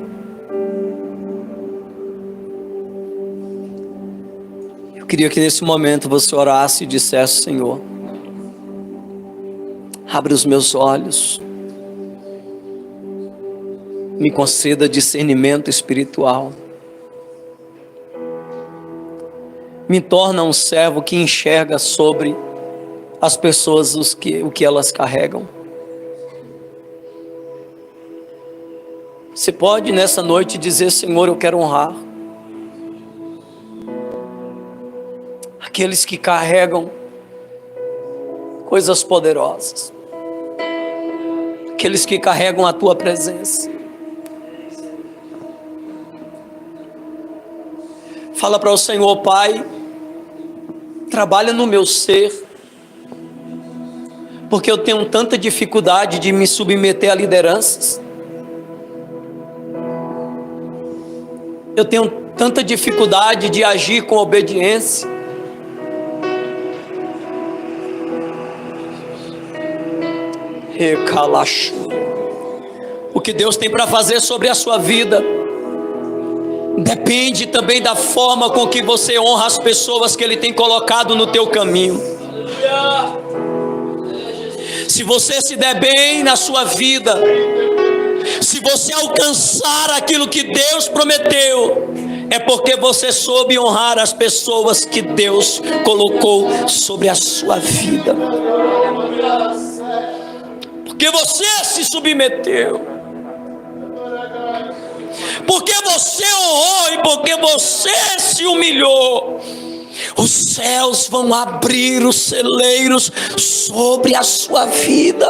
Eu queria que nesse momento você orasse e dissesse: Senhor, abre os meus olhos, me conceda discernimento espiritual, me torna um servo que enxerga sobre as pessoas o que elas carregam. Você pode nessa noite dizer: Senhor, eu quero honrar aqueles que carregam coisas poderosas, aqueles que carregam a tua presença. Fala para o Senhor: Pai, trabalha no meu ser, porque eu tenho tanta dificuldade de me submeter a lideranças. Eu tenho tanta dificuldade de agir com obediência. O que Deus tem para fazer sobre a sua vida depende também da forma com que você honra as pessoas que Ele tem colocado no teu caminho. Se você se der bem na sua vida, se você alcançar aquilo que Deus prometeu, é porque você soube honrar as pessoas que Deus colocou sobre a sua vida. porque você se submeteu, porque você honrou e porque você se humilhou, os céus vão abrir os celeiros sobre a sua vida,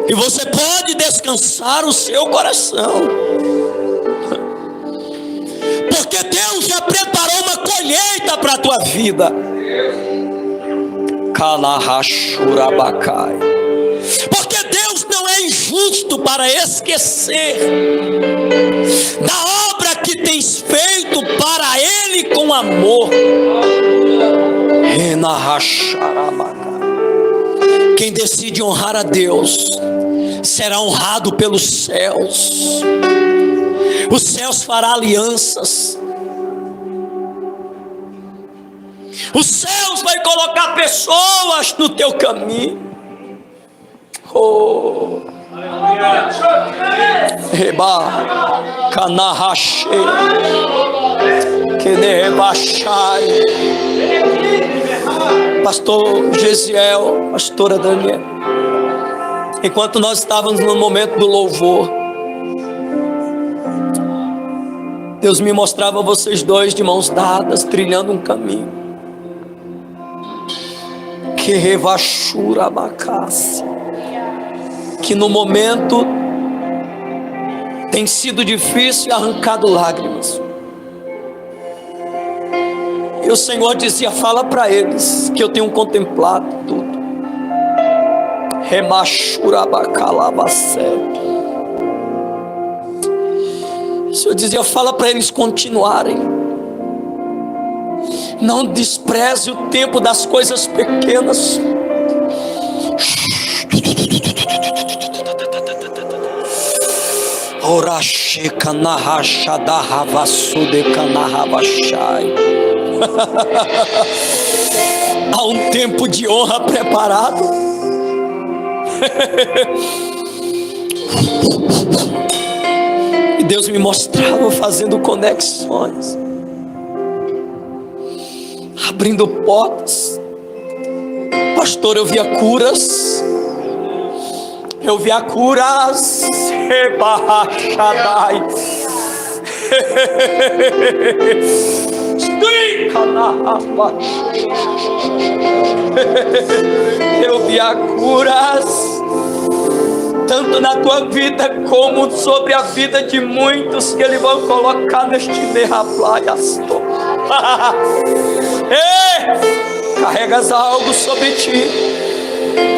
e você pode descansar o seu coração, porque Deus já preparou uma colheita para a tua vida. Porque Deus não é injusto para esquecer da obra que tens feito para Ele com amor. Quem decide honrar a Deus será honrado pelos céus. Os céus farão alianças. Os céus vai colocar pessoas no teu caminho. Oh, Reba, Canahashe, Kenebachai, Pastor Gesiel, Pastora Daniel. Enquanto nós estávamos no momento do louvor, Deus me mostrava vocês dois de mãos dadas, trilhando um caminho. Que revachura abacácia, que no momento tem sido difícil e arrancado lágrimas. E o Senhor dizia: fala para eles que eu tenho contemplado tudo. Remachura abacalabacé. O Senhor dizia: fala para eles continuarem. Não despreze o tempo das coisas pequenas. Oracheca na racha da ravassudeca na ravachai. Há um tempo de honra preparado. E Deus me mostrava fazendo conexões, abrindo portas. Pastor, eu via curas. Eu via curas. Rebachadai. Eu via curas, tanto na tua vida como sobre a vida de muitos que Ele vai colocar neste derraplaias. Carregas algo sobre ti.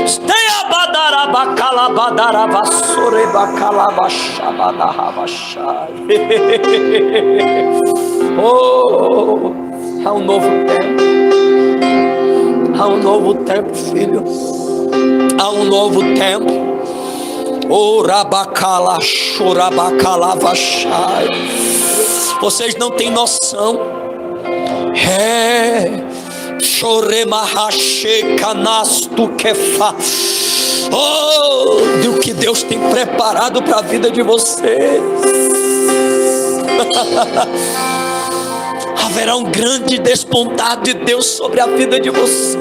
Esteia badaraba calabadara soreba calabachabadaravachai. Oh, há um novo tempo. Há um novo tempo, filho. Há um novo tempo. Oh, rabacala chorabacalavachai. Vocês não têm noção. Choremahache canasto kefa. Oh, do que Deus tem preparado para a vida de vocês. Haverá um grande despontar de Deus sobre a vida de vocês.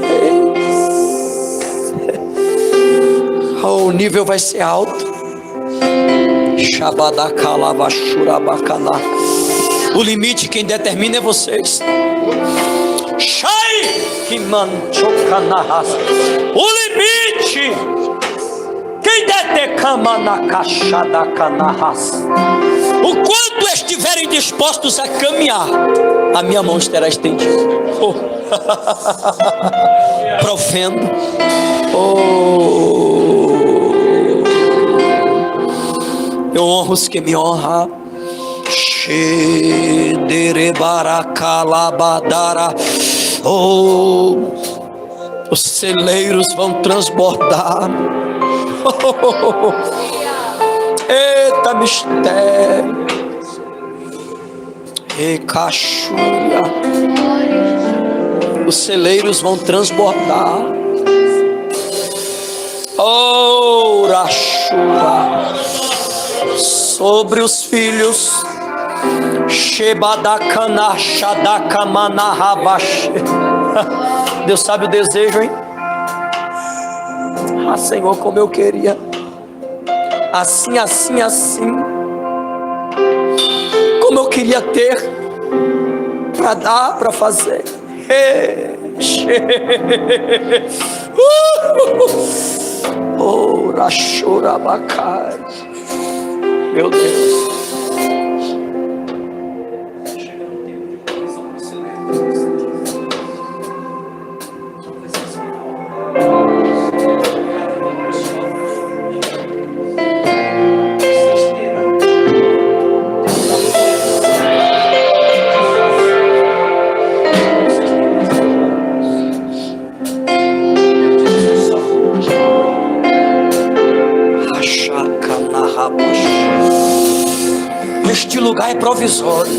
Oh, o nível vai ser alto. O limite quem determina é vocês. O limite quem detecama na caixa da canarras. O quanto estiverem dispostos a caminhar, a minha mão estará estendida. Oh. Provendo. Oh. Eu honro os que me honram. Oh, os celeiros vão transbordar. Oh, eita mistério. E cachúria. Os celeiros vão transbordar. Oh, rachura. Sobre os filhos. Deus sabe o desejo, hein? Ah, Senhor, como eu queria. Assim. Como eu queria ter para dar, para fazer. Oh, Rachorabacai. Meu Deus. Este lugar é provisório.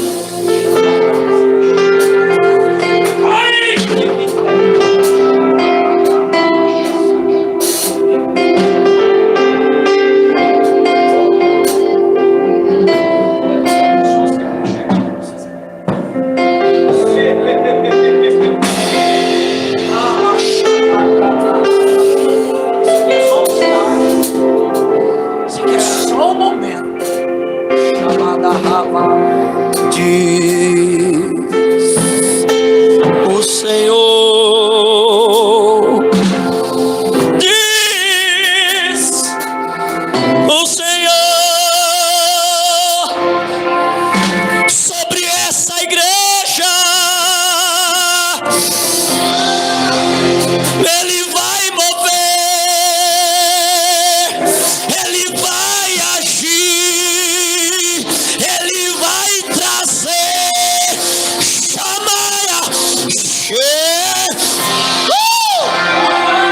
Isso aqui é só um momento. Diz o Senhor, diz o Senhor sobre essa igreja. Ele vai mover, Ele vai agir, Ele vai trazer. Chamaia,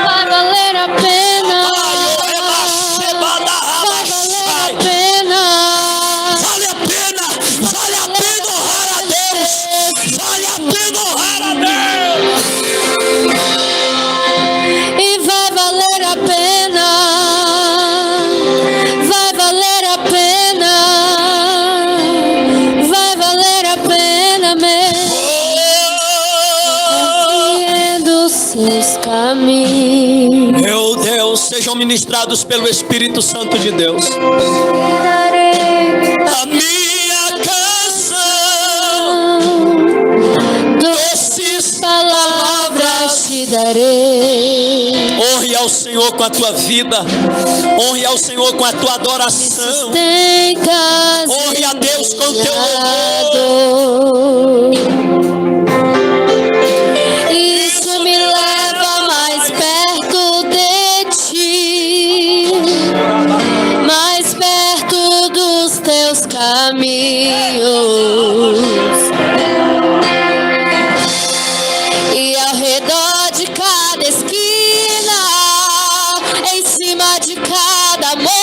Vai valer a pena. Vai valer a pena. vale a pena honrar a Deus, vale a pena honrar a Deus. E vai valer a pena. Vai valer a pena. Vai valer a pena mesmo. Compreendo os seus caminhos. Meu Deus, sejam ministrados pelo Espírito Santo de Deus. Darei A minha canção, doces palavras te darei. honre ao Senhor com a tua vida, honre ao Senhor com a tua adoração, Tentas honre a Deus com o teu louvor. dor. Isso me leva mais perto de ti, mais perto dos teus caminhos. E ao redor de cada esquina, em cima de cada montanha,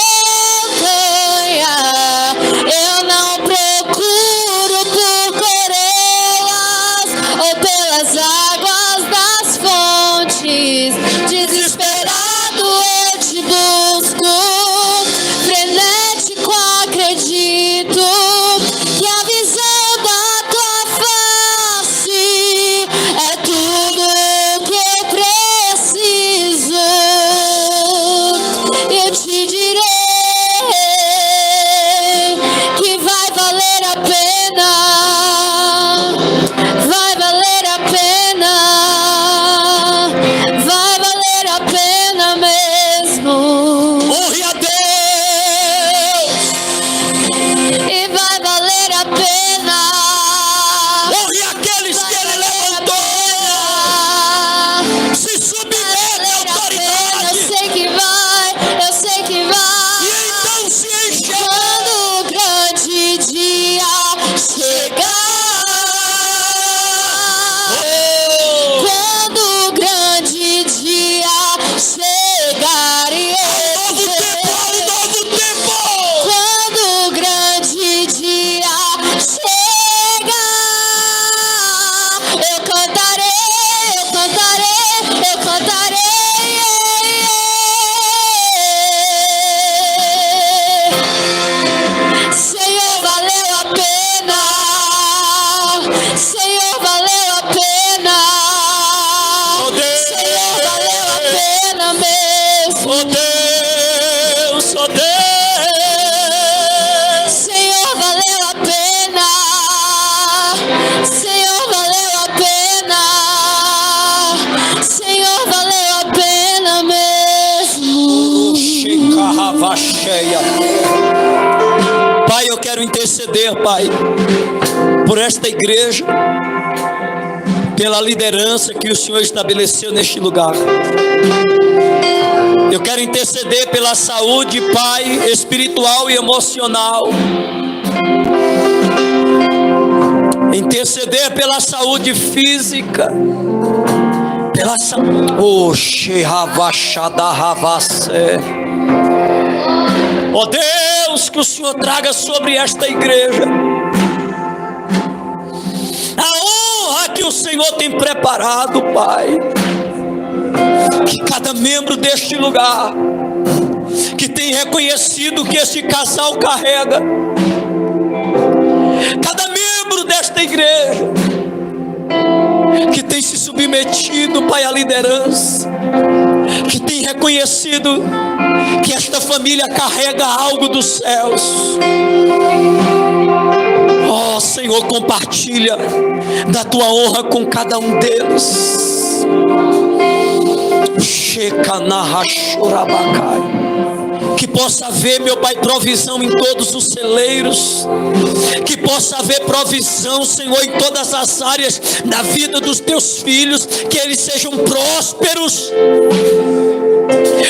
eu não procuro por coroas ou pelas águas das fontes. Desesperado eu te busco, frenético acredito que a visão da tua face é tudo que eu preciso. Eu te direi que vai valer a pena. Vai valer a pena. Oh Deus, oh Deus. Senhor, valeu a pena. Senhor, valeu a pena. Senhor, valeu a pena mesmo. Cheia. Pai, eu quero interceder, Pai, por esta igreja, pela liderança que o Senhor estabeleceu neste lugar. Eu quero interceder pela saúde, Pai, espiritual e emocional. Interceder pela saúde física, pela saúde. Oh Deus, que o Senhor traga sobre esta igreja a honra que o Senhor tem preparado, Pai. Que cada membro deste lugar, que tem reconhecido que este casal carrega, cada membro desta igreja, que tem se submetido, Pai, à liderança, que tem reconhecido que esta família carrega algo dos céus. Oh Senhor, compartilha da tua honra com cada um deles. Que possa haver, meu Pai, provisão em todos os celeiros. Que possa haver provisão, Senhor, em todas as áreas da vida dos teus filhos. Que eles sejam prósperos.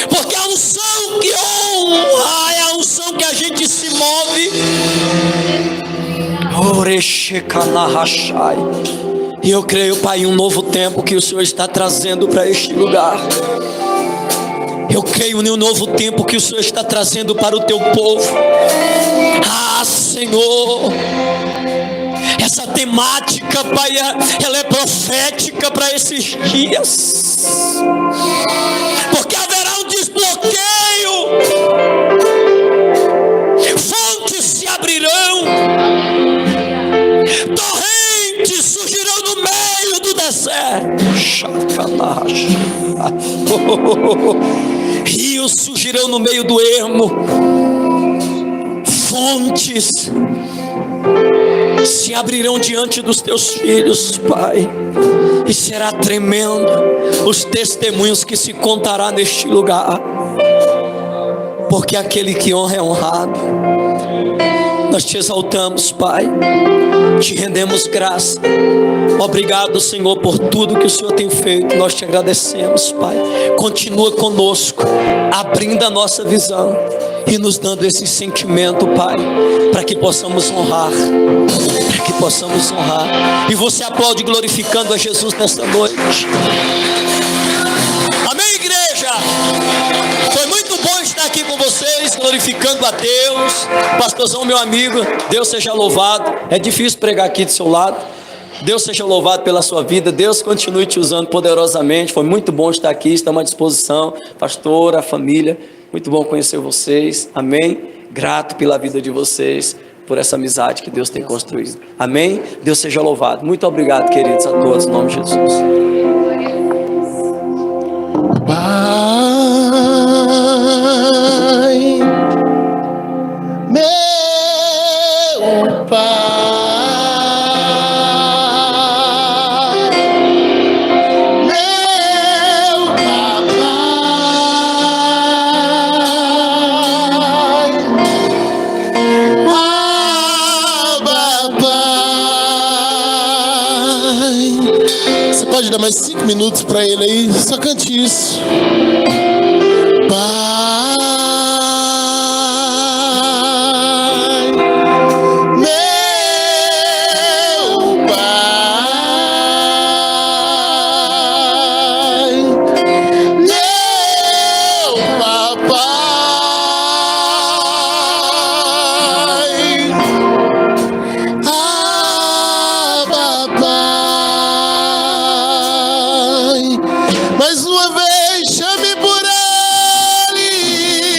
Porque a unção que honra é a unção que a gente se move. E eu creio, Pai, em um novo tempo que o Senhor está trazendo para este lugar. Eu creio em um novo tempo que o Senhor está trazendo para o teu povo. Ah, Senhor, essa temática, Pai, ela é profética para esses dias. Porque haverá um desbloqueio. Fontes se abrirão. Torrentes surgirão no meio do deserto. Rios surgirão no meio do ermo. Fontes se abrirão diante dos teus filhos, Pai. E será tremendo os testemunhos que se contará neste lugar. Porque aquele que honra é honrado. Nós te exaltamos, Pai. Te rendemos graça. Obrigado, Senhor, por tudo que o Senhor tem feito. Nós te agradecemos, Pai. Continua conosco, abrindo a nossa visão e nos dando esse sentimento, Pai, para que possamos honrar. Para que possamos honrar. E você aplaude glorificando a Jesus nesta noite. Amém, igreja? Foi muito bom estar aqui com vocês, glorificando a Deus. Pastorzão, meu amigo, Deus seja louvado. É difícil pregar aqui do seu lado. Deus seja louvado pela sua vida. Deus continue te usando poderosamente. Foi muito bom estar aqui, estamos à disposição. Pastora, família, muito bom conhecer vocês. Amém? Grato pela vida de vocês, por essa amizade que Deus tem construído. Amém? Deus seja louvado. Muito obrigado, queridos, a todos, em nome de Jesus. Pai, meu Pai, meu Papai, Abba, Pai. Você pode dar mais 5 minutos para ele aí? Só cante isso. Pai, meu Pai, meu Papai, Abba, Pai. Mais uma vez, chame por ele.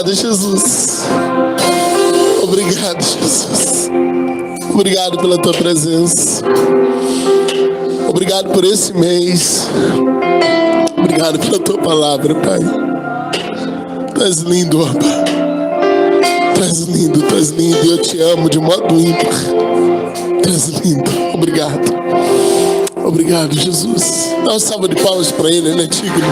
Obrigado, Jesus. Obrigado, Jesus. Obrigado pela tua presença. Obrigado por esse mês. Obrigado pela tua palavra, Pai. Tu és lindo, Abba. Tu és lindo, tu és lindo. E eu te amo de modo ímpar. Tu és lindo. Obrigado. Obrigado, Jesus. Dá uma salva de palmas para ele é tigre.